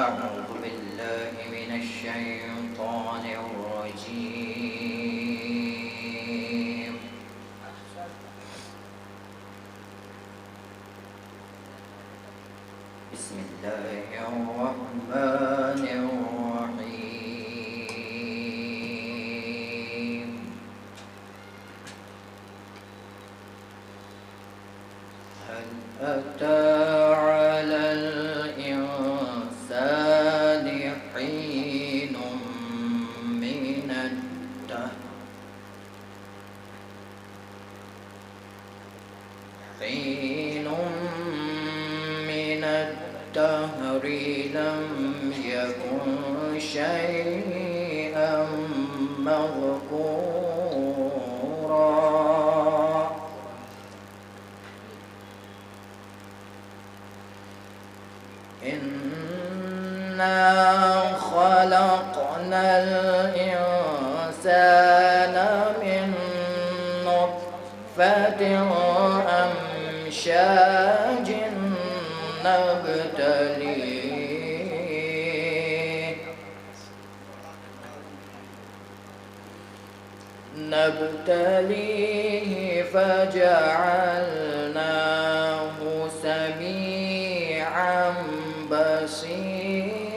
أعوذ بالله من الشيطان الرجيم بسم الله الرحمن الرحيم هل أتى على الإنسان حين من الدهر لم يكن شيئا مذكورا إنا خلقنا الإنسان من نطفة أمشاج نبتليه فجعلناه سميعا بصيرا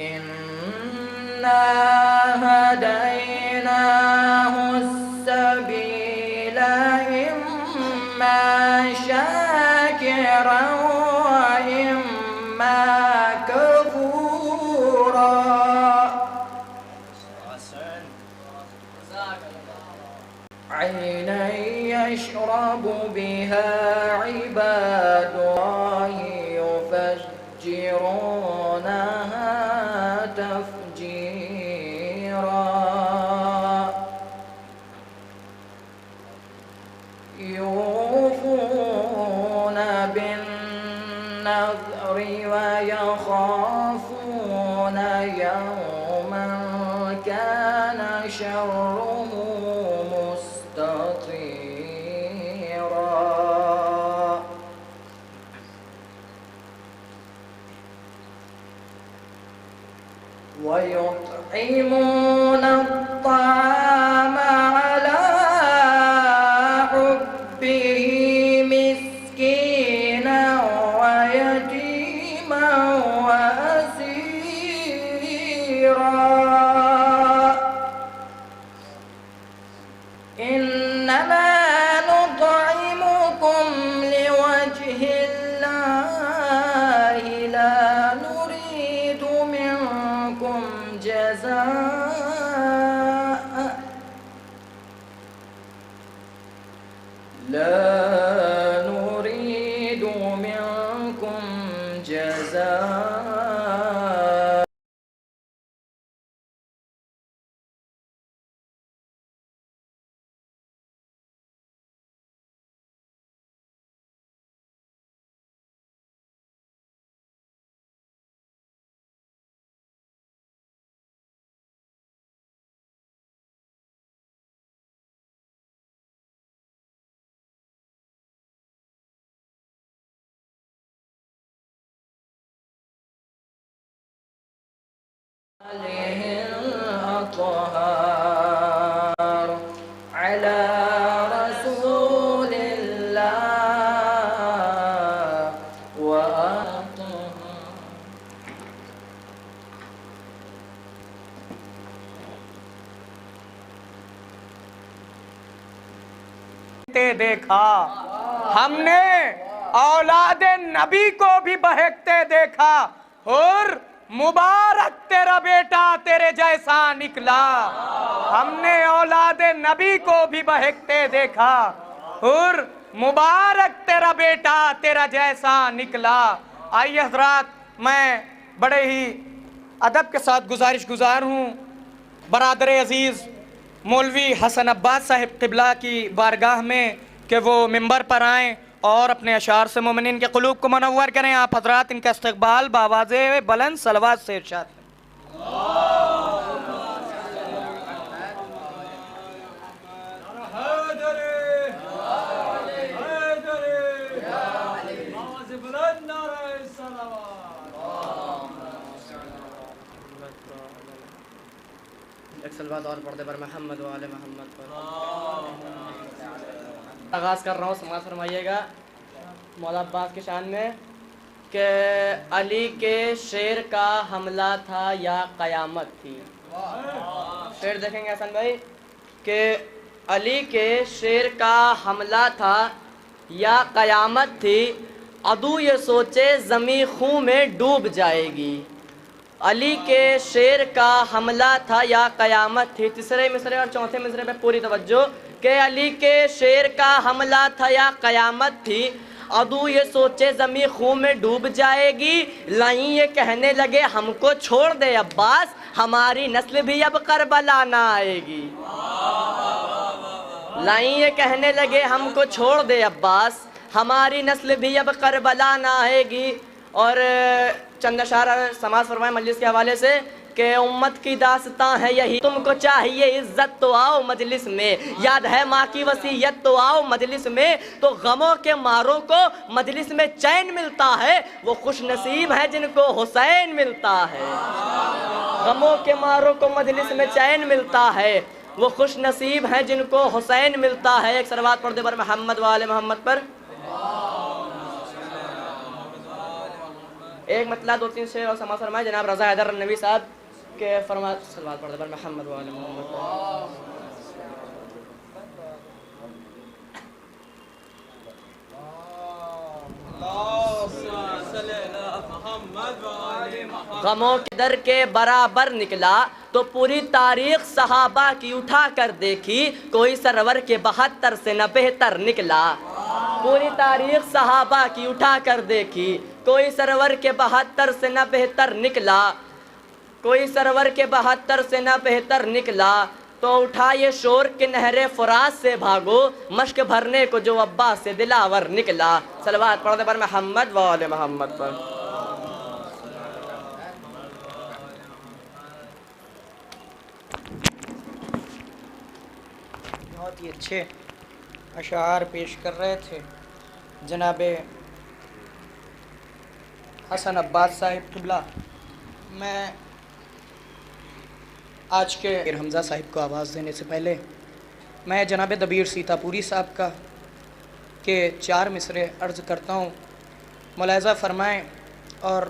إنا هديناه السبيل إما شاكرا وإما كفورا عينا يشرب بها عباد الله يفجرونها تفجيرا يوفون بالنذر ويخافون يوما كان شره مستطيرا ويطعمون الطعام على حبه مسكينا ويتيما وأسيرا إنما نطعمكم لوجه الله لا نريد منكم جزاء الأطهار على رسول الله وأطهار. دیکھا ہم نے اولاد نبی کو بھی بہکتے دیکھا، اور مبارک تیرا بیٹا تیرے جیسا نکلا. ہم نے اولاد نبی کو بھی بہکتے دیکھا، اور مبارک تیرا بیٹا تیرا جیسا نکلا. آئیے حضرات، میں بڑے ہی ادب کے ساتھ گزارش گزار ہوں برادر عزیز مولوی حسن عباس صاحب قبلہ کی بارگاہ میں کہ وہ ممبر پر آئیں اور اپنے اشعار سے مومنین کے قلوب کو منور کریں. آپ حضرات ان کا استقبال بآواز بلند صلوات سے ارشاد کریں. ایک صلوات اور پڑھ دے پر محمد و آل محمد پر. آغاز کر رہا ہوں، سماعت فرمائیے گا مولا عباس کی شان میں کہ علی کے شیر کا حملہ تھا یا قیامت تھی. شیر دیکھیں گے حسن بھائی کہ علی کے شیر کا حملہ تھا یا قیامت تھی، عدو یہ سوچے زمیں خون میں ڈوب جائے گی. علی کے شیر کا حملہ تھا یا قیامت تھی. تیسرے مصرے اور چوتھے مصرے پہ پوری توجہ کہ علی کے شیر کا حملہ تھا یا قیامت تھی، عدو یہ سوچے زمیں خون میں ڈوب جائے گی. لائیں یہ کہنے لگے ہم کو چھوڑ دے عباس، ہماری نسل بھی اب کربلا نہ آئے گی. لائیں یہ کہنے لگے ہم کو چھوڑ دے عباس، ہماری نسل بھی اب کربلا نہ آئے گی. اور چند اشعار سماعت فرمائے مجلس کے حوالے سے کہ امت کی داستان ہے یہی، تم کو چاہیے عزت تو آؤ مجلس میں، یاد ہے ماں کی وصیت تو آؤ مجلس میں. تو غموں کے ماروں کو مجلس میں چین ملتا ہے، وہ خوش نصیب ہے جن کو حسین ملتا ہے. غموں کے ماروں کو مجلس میں چین ملتا ہے، وہ خوش نصیب ہیں جن کو حسین ملتا ہے. ایک صلوات پڑھ دے پر محمد و آل محمد پر. ایک مطلع دو تین شعر اور سماعت فرمائے جناب رضا حیدر نبی صاحب کے فرمات. صلوات پڑھ دے پر محمد و آل محمد پر. غموں کے در کے برابر نکلا تو پوری تاریخ صحابہ کی اٹھا کر دیکھی، کوئی سرور کے 72 سے نہ بہتر نکلا. پوری تاریخ صحابہ کی اٹھا کر دیکھی، کوئی سرور کے 72 سے نہ بہتر نکلا. کوئی سرور کے 72 سے نہ بہتر نکلا. تو اٹھائے شور کے نہر فرات سے بھاگو، مشک بھرنے کو جو عباس سے دلاور نکلا. صلوات پڑھ دے پر محمد و آل محمد پر. بہت ہی اچھے اشعار پیش کر رہے تھے جناب حسن عباس صاحب قبلہ. میں آج کے حمزہ صاحب کو آواز دینے سے پہلے میں جناب دبیر سیتا پوری صاحب کا کہ 4 مصرے عرض کرتا ہوں، ملاحظہ فرمائیں. اور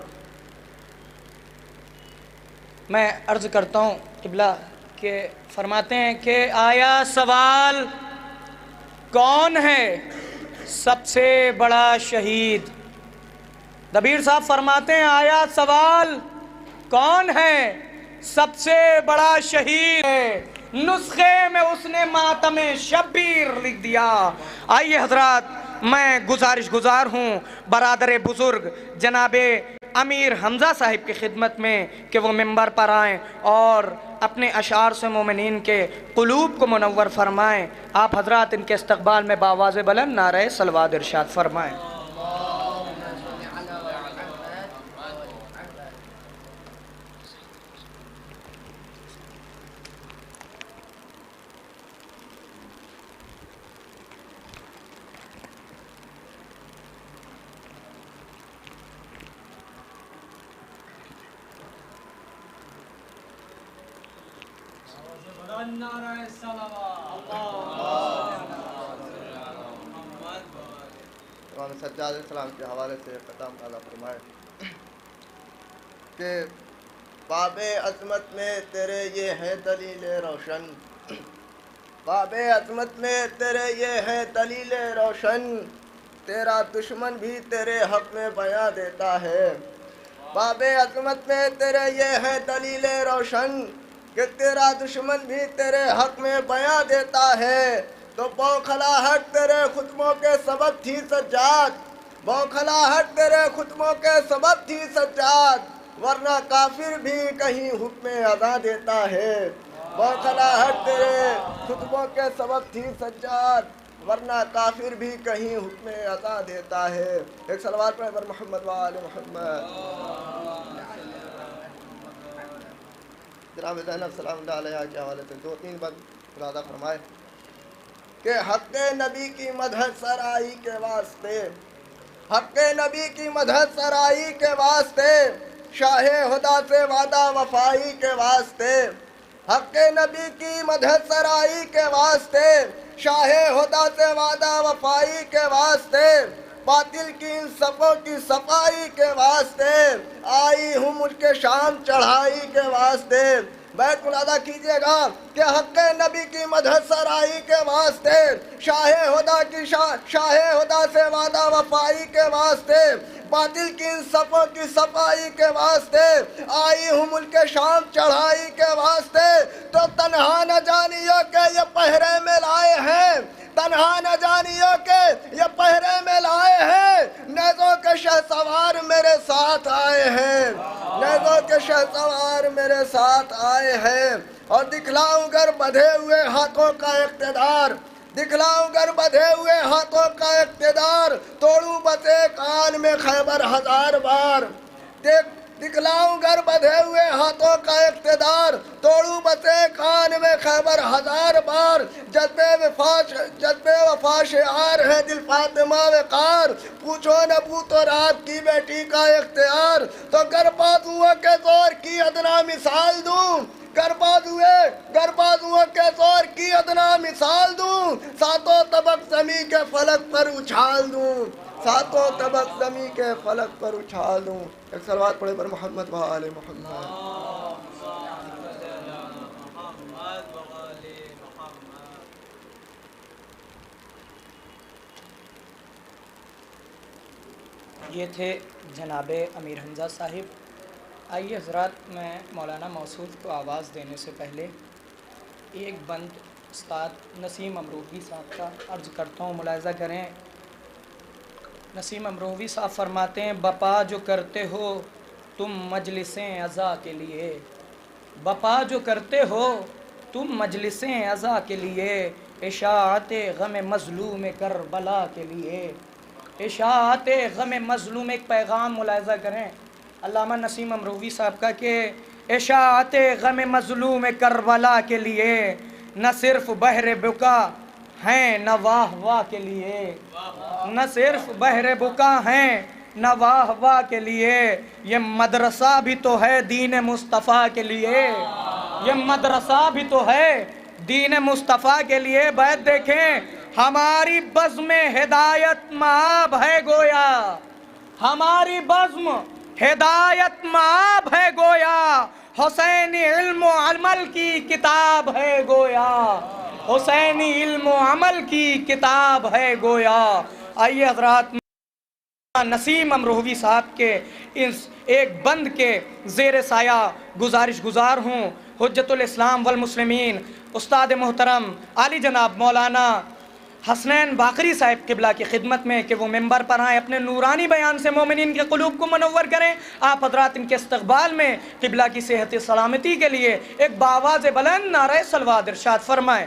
میں عرض کرتا ہوں قبلہ کہ فرماتے ہیں کہ آیا سوال کون ہے سب سے بڑا شہید. دبیر صاحب فرماتے ہیں آیا سوال کون ہے سب سے بڑا شہید. نسخے میں اس نے ماتم شبیر لکھ دیا. آئیے حضرات، میں گزارش گزار ہوں برادر بزرگ جناب امیر حمزہ صاحب کی خدمت میں کہ وہ ممبر پر آئیں اور اپنے اشعار سے مومنین کے قلوب کو منور فرمائیں. آپ حضرات ان کے استقبال میں بآواز بلند نعرہ صلوات ارشاد فرمائیں. امام سجاد علیہ السلام کے حوالے سے ختم اعلیٰ فرمائے کہ باب عظمت میں تیرے یہ ہے دلیل روشن، باب عظمت میں تیرے یہ ہے دلیل روشن، تیرا دشمن بھی تیرے حق میں بیاں دیتا ہے۔ باب عظمت میں تیرے یہ ہے دلیل روشن کہ تیرا دشمن بھی تیرے حق میں بیاں دیتا ہے۔ تو بوکھلاہٹ تیرے خطبوں کے سبب تھی سجاد، بوکھلاہٹ تیرے خطبوں کے سبب تھی سجاد، ورنہ کافر بھی کہیں حکم ادا دیتا ہے۔ بوکھلاہٹ تیرے خطبوں کے سبب تھی سجاد، ورنہ کافر بھی کہیں حکم ادا دیتا ہے۔ ایک صلوات پڑھیں پر محمد و آل محمد۔ جناب زینب سلام اللہ علیہ کے حوالے سے 2-3 بند ارادہ فرمائے کہ حق نبی کی مدح سرائی کے واسطے، حق نبی کی مدح سرائی کے واسطے، شاہ خدا سے وعدہ وفائی کے واسطے، حق نبی کی مدح سرائی کے واسطے، شاہ خدا سے وعدہ وفائی کے واسطے، باطل کی ان صفوں کی صفائی کے واسطے، آئی ہوں مجھ کے شام چڑھائی کے واسطے۔ بیت ملاحظہ کیجئے گا کہ حق نبی کی مدح سرائی کے واسطے، شاہ خدا کی شاہ خدا سے وعدہ وفائی کے واسطے، باطل کی ان صفوں کی صفائی کے واسطے، آئی ہوں ملک شام چڑھائی کے واسطے۔ تو تنہا نہ جانیو کہ یہ پہرے میں لائے ہیں، تنہا نہ جانیو کہ یہ پہرے میں لائے ہیں، نیزوں کے شہ سوار میرے ساتھ آئے ہیں، نیزوں کے شہ سوار میرے ساتھ آئے ہیں۔ اور دکھلاؤں گر بدھے ہوئے ہاتھوں کا اقتدار، دکھلاؤں گر بدھے ہوئے ہاتھوں کا اقتدار، توڑوں بس ایک آن میں خیبر 1000 بار۔ دکھلاؤں گر بدھے ہوئے ہاتھوں کا اقتدار، توڑوں بس ایک آن میں خیبر 1000 بار۔ جذبے وفا شعار ہے دل فاطمہ وقار، پوچھو نبو تو رات کی بیٹی کا اختیار۔ تو گر بازوؤں کے زور کی ادنا مثال دوں، گر بازوؤں کے زور کی ادنا مثال دوں، ساتوں طبق زمین کے فلک پر اچھال دوں، ساتوں طبق زمین کے فلک پر اچھال دوں۔ ایک صلوات پڑھے پر محمد و آل محمد۔ یہ تھے جناب امیر حمزہ صاحب۔ آئیے حضرات، میں مولانا موصوف کو آواز دینے سے پہلے ایک بند استاد نسیم امروہوی صاحب کا عرض کرتا ہوں، ملاحظہ کریں۔ نسیم امروہوی صاحب فرماتے ہیں، بپا جو کرتے ہو تم مجلسیں عزا کے لیے، بپا جو کرتے ہو تم مجلسیں عزا کے لیے، اشاعت غم مظلوم کربلا کے لیے، اشاعت غم مظلوم، ایک پیغام ملاحظہ کریں علامہ نسیم امروہوی صاحب کا کہ اشاعت غم مظلوم کربلا کے لیے نہ صرف بحر بکا ہیں نہ واہ واہ کے لیے، نہ صرف بحر بکا ہیں نہ واہ واہ کے لیے، یہ مدرسہ بھی تو ہے دین مصطفیٰ کے لیے، یہ مدرسہ بھی تو ہے دین مصطفیٰ کے لیے۔ بیت دیکھیں، ہماری بزم ہدایت مآب ہے گویا، ہماری بزم ہدایت مآب ہے گویا، حسینی علم و عمل کی کتاب ہے گویا، حسینی علم و عمل کی کتاب ہے گویا۔ آئیے حضرات، نسیم امروہوی صاحب کے اس ایک بند کے زیر سایہ گزارش گزار ہوں۔ حجت الاسلام والمسلمین استاد محترم عالی جناب مولانا حسنین باقری صاحب قبلہ کی خدمت میں کہ وہ ممبر پر آئیں، اپنے نورانی بیان سے مومنین کے قلوب کو منور کریں۔ آپ حضرات ان کے استقبال میں قبلہ کی صحت سلامتی کے لیے ایک بآواز بلند نعرہ صلوات ارشاد فرمائیں۔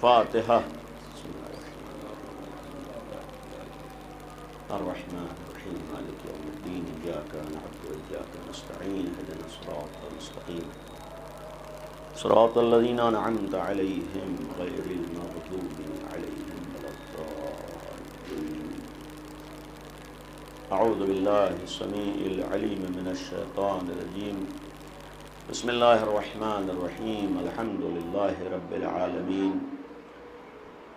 فاتحة. الرحمن الرحيم مالك يوم الدين إياك نعبد وإياك نستعين اهدنا الصراط المستقيم صراط الذين أنعمت عليهم غير المغضوب عليهم ولا الضالين. أعوذ بالله السميع العليم من الشيطان الرجيم. بسم الله الرحمن الرحيم. الحمد لله رب العالمين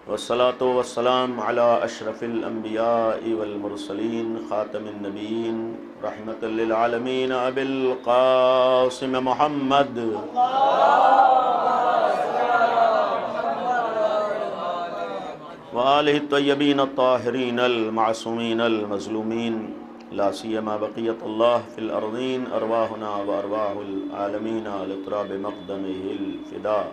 والصلاة والسلام على أشرف الأنبياء والمرسلين خاتم النبيين رحمة للعالمين أبي القاسم محمد وآله الطيبين الطاهرين المعصومين المظلومين لا سيما بقية الله في الأرضين أرواحنا وأرواح العالمين لتراب مقدمه الفداء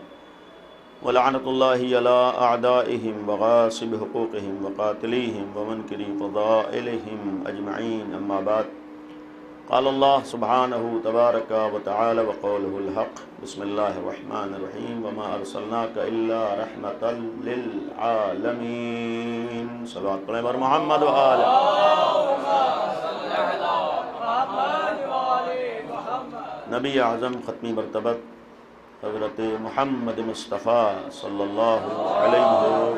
ولعنة الله على أعدائهم وغاصب حقوقهم وقاتليهم ومنكري فضائلهم أجمعين. أما بعد، قال الله سبحانه تبارك وتعالى وقوله الحق. بسم الله الرحمن الرحيم. وما أرسلناك إلا رحمة للعالمين. صلوات پر محمد وآلہ. نبی اعظم ختمی مرتبت حضرت محمد مصطفیٰ صلی اللہ علیہ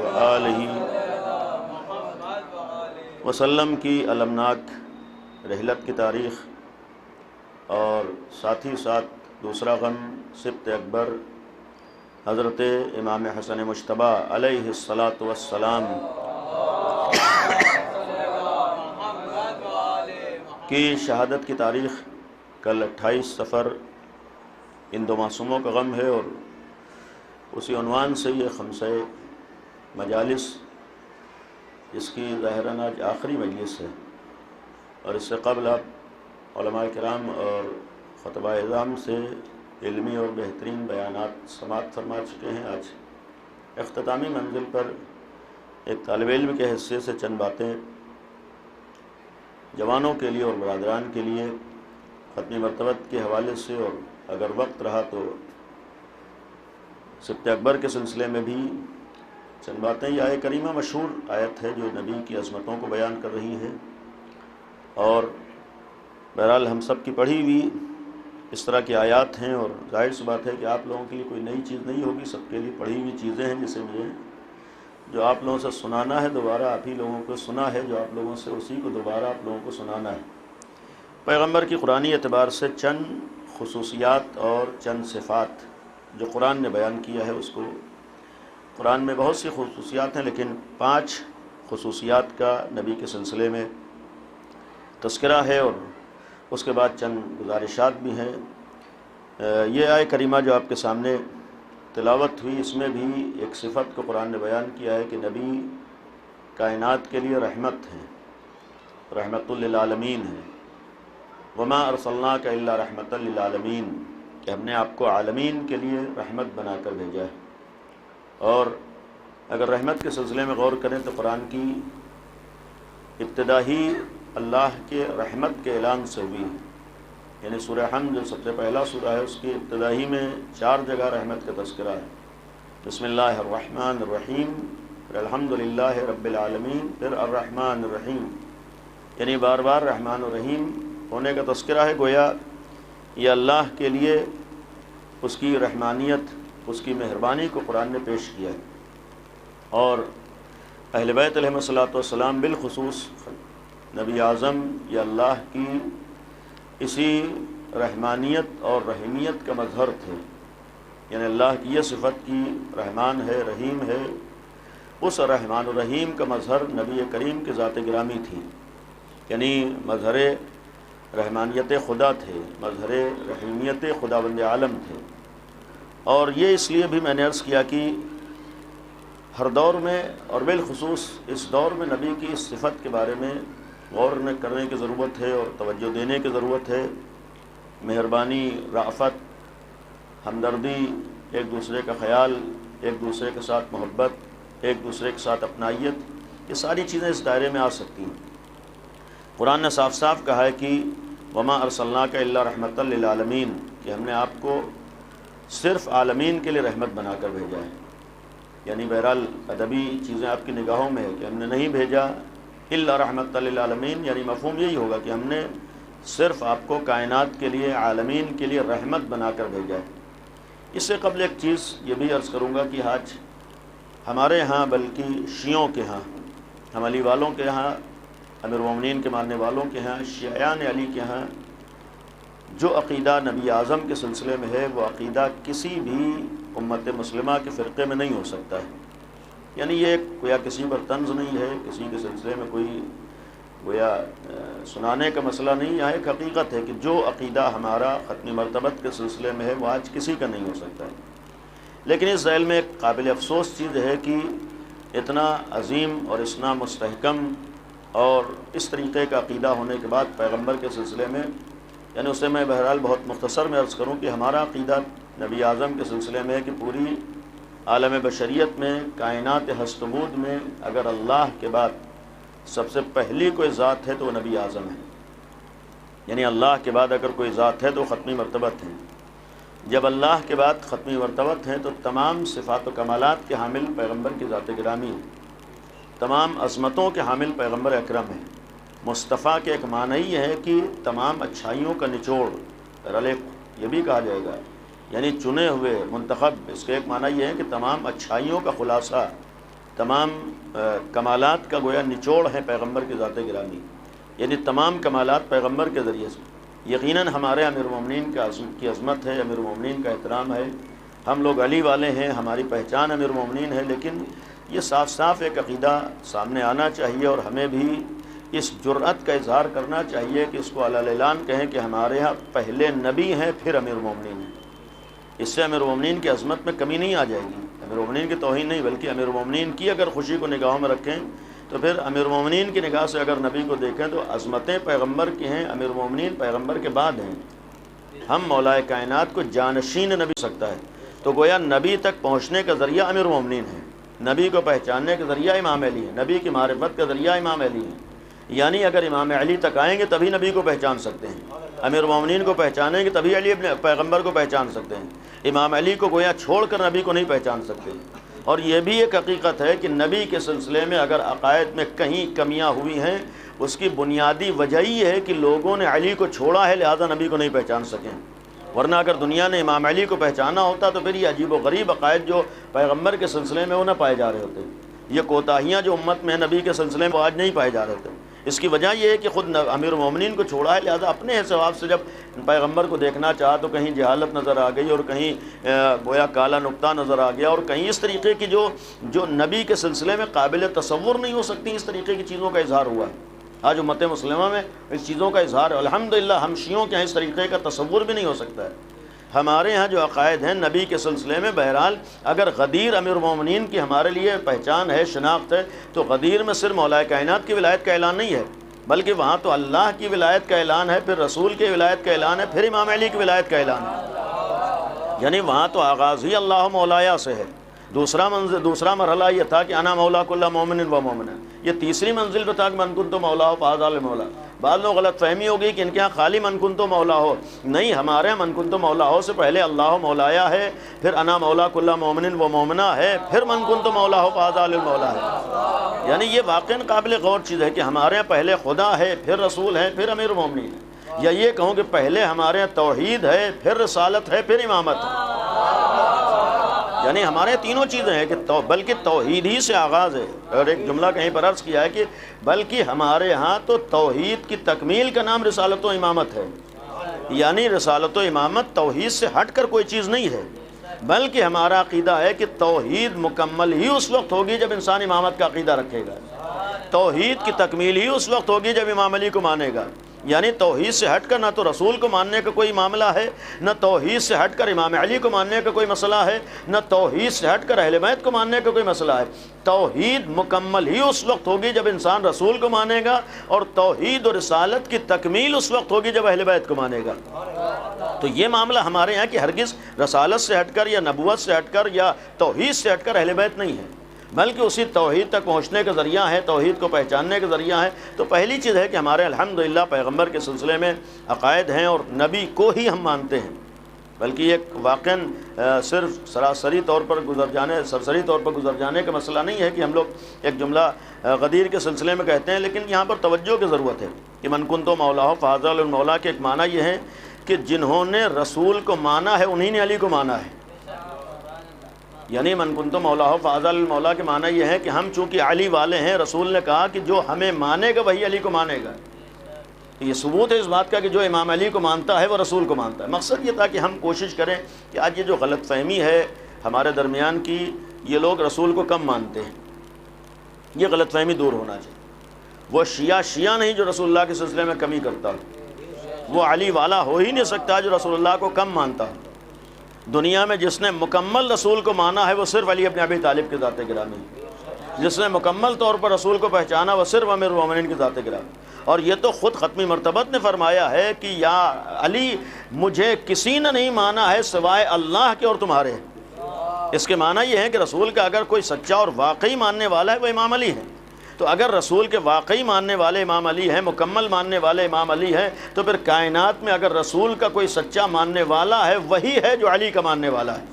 وآلہ وسلم کی المناک رحلت کی تاریخ اور ساتھ ہی ساتھ دوسرا غم سبت اکبر حضرت امام حسن مجتبیٰ علیہ السلام کی شہادت کی تاریخ کل 28 صفر ان دو معصوموں کا غم ہے، اور اسی عنوان سے یہ خمسہ مجالس جس کی ظاہراً آج آخری مجلس ہے، اور اس سے قبل آپ علماء کرام اور خطبہ اعظام سے علمی اور بہترین بیانات سماعت فرما چکے ہیں. آج اختتامی منزل پر ایک طالب علم کے حیثیت سے چند باتیں جوانوں کے لیے اور برادران کے لیے ختمی مرتبت کے حوالے سے، اور اگر وقت رہا تو سبت اکبر کے سلسلے میں بھی چند باتیں. یہ آیت کریمہ مشہور آیت ہے جو نبی کی عظمتوں کو بیان کر رہی ہے، اور بہرحال ہم سب کی پڑھی ہوئی اس طرح کی آیات ہیں، اور ظاہر سی بات ہے کہ آپ لوگوں کے لیے کوئی نئی چیز نہیں ہوگی، سب کے لیے پڑھی ہوئی چیزیں ہیں، جسے مجھے جو آپ لوگوں سے سنانا ہے دوبارہ آپ ہی لوگوں کو سنا ہے، جو آپ لوگوں سے اسی کو دوبارہ آپ لوگوں کو سنانا ہے. پیغمبر کی قرآنی اعتبار سے چند خصوصیات اور چند صفات جو قرآن نے بیان کیا ہے، اس کو قرآن میں بہت سی خصوصیات ہیں، لیکن 5 خصوصیات کا نبی کے سلسلے میں تذکرہ ہے، اور اس کے بعد چند گزارشات بھی ہیں. یہ آیت کریمہ جو آپ کے سامنے تلاوت ہوئی، اس میں بھی ایک صفت کو قرآن نے بیان کیا ہے کہ نبی کائنات کے لیے رحمت ہیں، رحمت للعالمین ہیں. وما ارسلناک الا رحمت للعالمین، کہ ہم نے آپ کو عالمین کے لیے رحمت بنا کر بھیجا ہے. اور اگر رحمت کے سلسلے میں غور کریں تو قرآن کی ابتدا ہی اللہ کے رحمت کے اعلان سے ہوئی ہے، یعنی سورہ حمد جو سب سے پہلا سورہ ہے اس کی ابتدا ہی میں 4 جگہ رحمت کا تذکرہ ہے. بسم اللہ الرحمن الرحیم، پھر الحمدللہ رب العالمین، پھر الرحمن الرحیم، یعنی بار بار رحمان الرحیم ہونے کا تذکرہ ہے. گویا یہ اللہ کے لیے اس کی رحمانیت، اس کی مہربانی کو قرآن نے پیش کیا ہے. اور اہل بیت علیہ السلام بالخصوص نبی اعظم یہ اللہ کی اسی رحمانیت اور رحیمیت کا مظہر تھے، یعنی اللہ کی یہ صفت کی رحمان ہے، رحیم ہے، اس رحمان الرحیم کا مظہر نبی کریم کی ذات گرامی تھی، یعنی مظہر رحمانیت خدا تھے، مظہر رحیمیت خدا بند عالم تھے. اور یہ اس لیے بھی میں نے عرض کیا کہ ہر دور میں اور بالخصوص اس دور میں نبی کی اس صفت کے بارے میں غور کرنے کی ضرورت ہے اور توجہ دینے کی ضرورت ہے۔ مہربانی، رأفت، ہمدردی، ایک دوسرے کا خیال، ایک دوسرے کے ساتھ محبت، ایک دوسرے کے ساتھ اپنائیت، یہ ساری چیزیں اس دائرے میں آ سکتی ہیں۔ قرآن نے صاف صاف کہا ہے کہ وما ارسلناک الا رحمۃ للعالمین، کہ ہم نے آپ کو صرف عالمین کے لیے رحمت بنا کر بھیجا ہے۔ یعنی بہرحال ادبی چیزیں آپ کی نگاہوں میں ہے کہ ہم نے نہیں بھیجا الا رحمۃ للعالمین، یعنی مفہوم یہی ہوگا کہ ہم نے صرف آپ کو کائنات کے لیے، عالمین کے لیے رحمت بنا کر بھیجا ہے۔ اس سے قبل ایک چیز یہ بھی عرض کروں گا کہ آج ہمارے ہاں، بلکہ شیعوں کے ہاں، ہم علی والوں کے ہاں، امیر المومنین کے ماننے والوں کے ہاں، شیعیان علی کے ہاں جو عقیدہ نبی اعظم کے سلسلے میں ہے، وہ عقیدہ کسی بھی امت مسلمہ کے فرقے میں نہیں ہو سکتا ہے۔ یعنی یہ گویا کسی پر طنز نہیں ہے، کسی کے سلسلے میں کوئی گویا سنانے کا مسئلہ نہیں، یہاں ایک حقیقت ہے کہ جو عقیدہ ہمارا ختم مرتبت کے سلسلے میں ہے وہ آج کسی کا نہیں ہو سکتا ہے۔ لیکن اس ذیل میں ایک قابل افسوس چیز ہے کہ اتنا عظیم اور اتنا مستحکم اور اس طریقے کا عقیدہ ہونے کے بعد پیغمبر کے سلسلے میں، یعنی اسے میں بہرحال بہت مختصر میں عرض کروں کہ ہمارا عقیدہ نبی اعظم کے سلسلے میں ہے کہ پوری عالم بشریت میں، کائنات ہست و بود میں اگر اللہ کے بعد سب سے پہلی کوئی ذات ہے تو وہ نبی اعظم ہے۔ یعنی اللہ کے بعد اگر کوئی ذات ہے تو ختمی مرتبت ہے۔ جب اللہ کے بعد ختمی مرتبت ہیں تو تمام صفات و کمالات کے حامل پیغمبر کی ذات گرامی ہے، تمام عظمتوں کے حامل پیغمبر اکرم ہے۔ مصطفیٰ کے ایک معنی یہ ہے کہ تمام اچھائیوں کا نچوڑ، بہرحال یہ بھی کہا جائے گا، یعنی چنے ہوئے، منتخب، اس کا ایک معنی یہ ہے کہ تمام اچھائیوں کا خلاصہ، تمام کمالات کا گویا نچوڑ ہے پیغمبر کی ذات گرامی، یعنی تمام کمالات پیغمبر کے ذریعے سے۔ یقیناً ہمارے امیر المومنین کی عظمت ہے، امیر المومنین کا احترام ہے، ہم لوگ علی والے ہیں، ہماری پہچان امیر المومنین ہے، لیکن یہ صاف صاف ایک عقیدہ سامنے آنا چاہیے اور ہمیں بھی اس جرأت کا اظہار کرنا چاہیے کہ اس کو علی الاعلان کہیں کہ ہمارے ہاں پہلے نبی ہیں پھر امیر المومنین ہیں۔ اس سے امیر المومنین کی عظمت میں کمی نہیں آ جائے گی، امیر المومنین کی توہین نہیں، بلکہ امیر المومنین کی اگر خوشی کو نگاہوں میں رکھیں تو پھر امیر المومنین کی نگاہ سے اگر نبی کو دیکھیں تو عظمتیں پیغمبر کی ہیں، امیر المومنین پیغمبر کے بعد ہیں۔ ہم مولا کائنات کو جانشین نبی سکتا ہے، تو گویا نبی تک پہنچنے کا ذریعہ امیر المومنین ہے، نبی کو پہچاننے کا ذریعہ امام علی ہے، نبی کی معرفت کا ذریعہ امام علی ہے۔ یعنی اگر امام علی تک آئیں گے تبھی نبی کو پہچان سکتے ہیں، امیر المومنین کو پہچانیں گے تبھی علی پیغمبر کو پہچان سکتے ہیں، امام علی کو گویا چھوڑ کر نبی کو نہیں پہچان سکتے۔ اور یہ بھی ایک حقیقت ہے کہ نبی کے سلسلے میں اگر عقائد میں کہیں کمیاں ہوئی ہیں، اس کی بنیادی وجہ یہ ہے کہ لوگوں نے علی کو چھوڑا ہے، لہذا نبی کو نہیں پہچان سکیں۔ ورنہ اگر دنیا نے امام علی کو پہچانا ہوتا تو پھر یہ عجیب و غریب عقائد جو پیغمبر کے سلسلے میں وہ نہ پائے جا رہے ہوتے، یہ کوتاہیاں جو امت میں نبی کے سلسلے میں وہ آج نہیں پائے جا رہے تھے۔ اس کی وجہ یہ ہے کہ خود امیر المومنین کو چھوڑا ہے، لہذا اپنے حساب سے جب پیغمبر کو دیکھنا چاہا تو کہیں جہالت نظر آ گئی اور کہیں گویا کالا نقطہ نظر آ گیا، اور کہیں اس طریقے کی جو نبی کے سلسلے میں قابل تصور نہیں ہو سکتی، اس طریقے کی چیزوں کا اظہار ہوا ہے۔ آج امت مسلمہ میں اس چیزوں کا اظہار الحمدللہ ہم شیعوں کے ہیں اس طریقے کا تصور بھی نہیں ہو سکتا ہے۔ ہمارے ہاں جو عقائد ہیں نبی کے سلسلے میں، بہرحال اگر غدیر امیر المومنین کی ہمارے لیے پہچان ہے، شناخت ہے، تو غدیر میں صرف مولا کائنات کی ولایت کا اعلان نہیں ہے، بلکہ وہاں تو اللہ کی ولایت کا اعلان ہے، پھر رسول کی ولایت کا اعلان ہے، پھر امام علی کی ولایت کا اعلان ہے۔ یعنی وہاں تو آغاز ہی اللہ مولایا سے ہے۔ دوسرا مرحلہ یہ تھا کہ انا مولا کل مومن و مومنہ، یہ تیسری منزل پہ تھا کہ من کنت مولا ہو فہذا المولا۔ بعض لوگ غلط فہمی ہوگی کہ ان کے یہاں خالی من کنت مولا ہو، نہیں، ہمارے یہاں من کنت مولا ہو سے پہلے اللہ مولایا ہے، پھر انا مولا کل مومن و مومنہ ہے، پھر من کنت مولا ہو فہذا المولا ہے۔ یعنی یہ واقعاً قابل غور چیز ہے کہ ہمارے یہاں پہلے خدا ہے، پھر رسول ہے، پھر امیر المومنین ہے، یا یہ کہوں کہ پہلے ہمارے یہاں توحید ہے، پھر رسالت ہے، پھر امامت ہے۔ یعنی ہمارے تینوں چیزیں ہیں کہ بلکہ توحید ہی سے آغاز ہے۔ اور ایک جملہ کہیں پر عرض کیا ہے کہ بلکہ ہمارے ہاں تو توحید کی تکمیل کا نام رسالت و امامت ہے، یعنی رسالت و امامت توحید سے ہٹ کر کوئی چیز نہیں ہے، بلکہ ہمارا عقیدہ ہے کہ توحید مکمل ہی اس وقت ہوگی جب انسان امامت کا عقیدہ رکھے گا، توحید کی تکمیل ہی اس وقت ہوگی جب امام علی کو مانے گا، یعنی توحید سے ہٹ کر نہ تو رسول کو ماننے کا کوئی معاملہ ہے، نہ توحید سے ہٹ کر امام علی کو ماننے کا کوئی مسئلہ ہے، نہ توحید سے ہٹ کر اہل بیت کو ماننے کا کوئی مسئلہ ہے۔ توحید مکمل ہی اس وقت ہوگی جب انسان رسول کو مانے گا، اور توحید اور رسالت کی تکمیل اس وقت ہوگی جب اہل بیت کو مانے گا۔ تو یہ معاملہ ہمارے یہاں کہ ہرگز رسالت سے ہٹ کر یا نبوت سے ہٹ کر یا توحید سے ہٹ کر اہل بیت نہیں ہے، بلکہ اسی توحید تک پہنچنے کا ذریعہ ہے، توحید کو پہچاننے کا ذریعہ ہے۔ تو پہلی چیز ہے کہ ہمارے الحمدللہ پیغمبر کے سلسلے میں عقائد ہیں اور نبی کو ہی ہم مانتے ہیں، بلکہ یہ واقعاً صرف سرسری طور پر گزر جانے کا مسئلہ نہیں ہے کہ ہم لوگ ایک جملہ غدیر کے سلسلے میں کہتے ہیں، لیکن یہاں پر توجہ کی ضرورت ہے کہ من کنت مولا فاضل المولا کے ایک معنی یہ ہے کہ جنہوں نے رسول کو مانا ہے انہی نے علی کو مانا ہے۔ یعنی من کنت مولا فاضل المولا کے معنی یہ ہے کہ ہم چونکہ علی والے ہیں، رسول نے کہا کہ جو ہمیں مانے گا وہی علی کو مانے گا۔ یہ ثبوت ہے اس بات کا کہ جو امام علی کو مانتا ہے وہ رسول کو مانتا ہے۔ مقصد یہ تھا کہ ہم کوشش کریں کہ آج یہ جو غلط فہمی ہے ہمارے درمیان کی، یہ لوگ رسول کو کم مانتے ہیں، یہ غلط فہمی دور ہونا چاہیے۔ وہ شیعہ نہیں جو رسول اللہ کے سلسلے میں کمی کرتا ہو، وہ علی والا ہو ہی نہیں سکتا جو رسول اللہ کو کم مانتا ہو۔ دنیا میں جس نے مکمل رسول کو مانا ہے وہ صرف علی ابن ابی طالب کے ذات گرامی ہے، جس نے مکمل طور پر رسول کو پہچانا وہ صرف امیر المومنین کی ذات گرامی۔ اور یہ تو خود ختمی مرتبت نے فرمایا ہے کہ یا علی مجھے کسی نے نہیں مانا ہے سوائے اللہ کے اور تمہارے۔ اس کے معنی یہ ہے کہ رسول کا اگر کوئی سچا اور واقعی ماننے والا ہے وہ امام علی ہے۔ تو اگر رسول کے واقعی ماننے والے امام علی ہیں، مکمل ماننے والے امام علی ہیں، تو پھر کائنات میں اگر رسول کا کوئی سچا ماننے والا ہے وہی ہے جو علی کا ماننے والا ہے۔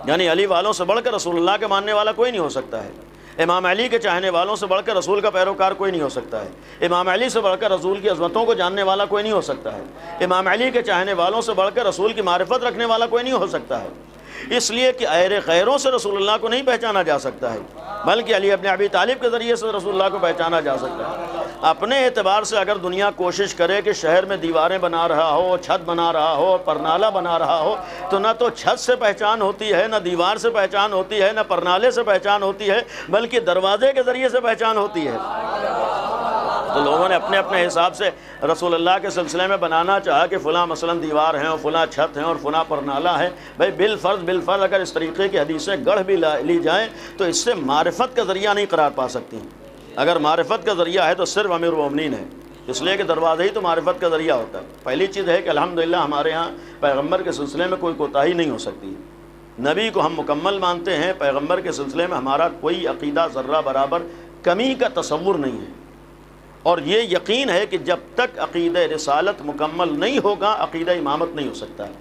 یعنی علی والوں سے بڑھ کر رسول اللہ کا ماننے والا کوئی نہیں ہو سکتا ہے، امام علی کے چاہنے والوں سے بڑھ کر رسول کا پیروکار کوئی نہیں ہو سکتا ہے، امام علی سے بڑھ کر رسول کی عظمتوں کو جاننے والا کوئی نہیں ہو سکتا ہے، امام علی کے چاہنے والوں سے بڑھ کر رسول کی معرفت رکھنے والا کوئی نہیں ہو سکتا ہے۔ اس لیے کہ غیروں سے رسول اللہ کو نہیں پہچانا جا سکتا ہے، بلکہ علی ابن ابی طالب کے ذریعے سے رسول اللہ کو پہچانا جا سکتا ہے۔ اپنے اعتبار سے اگر دنیا کوشش کرے کہ شہر میں دیواریں بنا رہا ہو، چھت بنا رہا ہو، پرنالہ بنا رہا ہو، تو نہ تو چھت سے پہچان ہوتی ہے، نہ دیوار سے پہچان ہوتی ہے، نہ پرنالے سے پہچان ہوتی ہے، بلکہ دروازے کے ذریعے سے پہچان ہوتی ہے۔ تو لوگوں نے اپنے اپنے حساب سے رسول اللہ کے سلسلے میں بنانا چاہا کہ فلاں مثلا دیوار ہیں اور فلاں چھت ہیں اور فلاں پرنالہ ہے۔ بھائی بالفرض اگر اس طریقے کی حدیثیں گڑھ بھی لی جائیں تو اس سے معرفت کا ذریعہ نہیں قرار پا سکتی ہیں۔ اگر معرفت کا ذریعہ ہے تو صرف امیر المومنین ہے، اس لیے کہ دروازہ ہی تو معرفت کا ذریعہ ہوتا ہے۔ پہلی چیز ہے کہ الحمدللہ ہمارے ہاں پیغمبر کے سلسلے میں کوئی کوتاہی نہیں ہو سکتی۔ نبی کو ہم مکمل مانتے ہیں، پیغمبر کے سلسلے میں ہمارا کوئی عقیدہ ذرہ برابر کمی کا تصور نہیں ہے، اور یہ یقین ہے کہ جب تک عقیدہ رسالت مکمل نہیں ہوگا عقیدہ امامت نہیں ہو سکتا ہے۔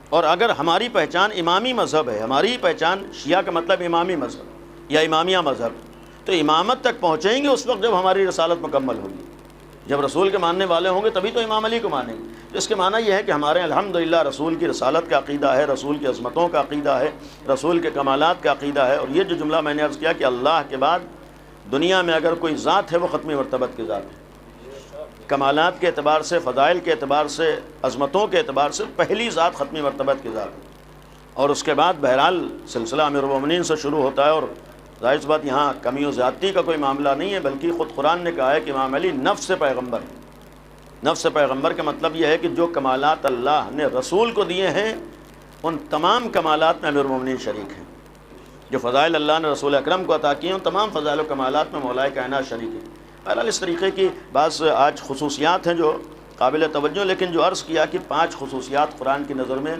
اور اگر ہماری پہچان امامی مذہب ہے، ہماری پہچان شیعہ کا مطلب امامی مذہب یا امامیہ مذہب، تو امامت تک پہنچیں گے اس وقت جب ہماری رسالت مکمل ہوگی، جب رسول کے ماننے والے ہوں گے تبھی تو امام علی کو مانیں گے۔ تو اس کے معنی یہ ہے کہ ہمارے الحمدللہ رسول کی رسالت کا عقیدہ ہے، رسول کی عظمتوں کا عقیدہ ہے، رسول کے کمالات کا عقیدہ ہے۔ اور یہ جو جملہ میں نے عرض کیا کہ اللہ کے بعد دنیا میں اگر کوئی ذات ہے وہ ختمی مرتبت کی ذات ہے، کمالات کے اعتبار سے، فضائل کے اعتبار سے، عظمتوں کے اعتبار سے پہلی ذات ختمی مرتبت کی ذات ہے۔ اور اس کے بعد بہرحال سلسلہ امیر المومنین سے شروع ہوتا ہے، اور ظاہر سی بات یہاں کمی و زیادتی کا کوئی معاملہ نہیں ہے، بلکہ خود قرآن نے کہا ہے کہ امام علی نفس پیغمبر ہے۔ نفس پیغمبر کا مطلب یہ ہے کہ جو کمالات اللہ نے رسول کو دیے ہیں ان تمام کمالات میں امیر المومنین شریک ہیں، جو فضائل اللہ نے رسول اکرم کو عطا کیے ہیں ان تمام فضائل و کمالات میں مولا کائنات شریک ہیں۔ بہرحال اس طریقے کی بعض آج خصوصیات ہیں جو قابل توجہ، لیکن جو عرض کیا کہ 5 خصوصیات قرآن کی نظر میں،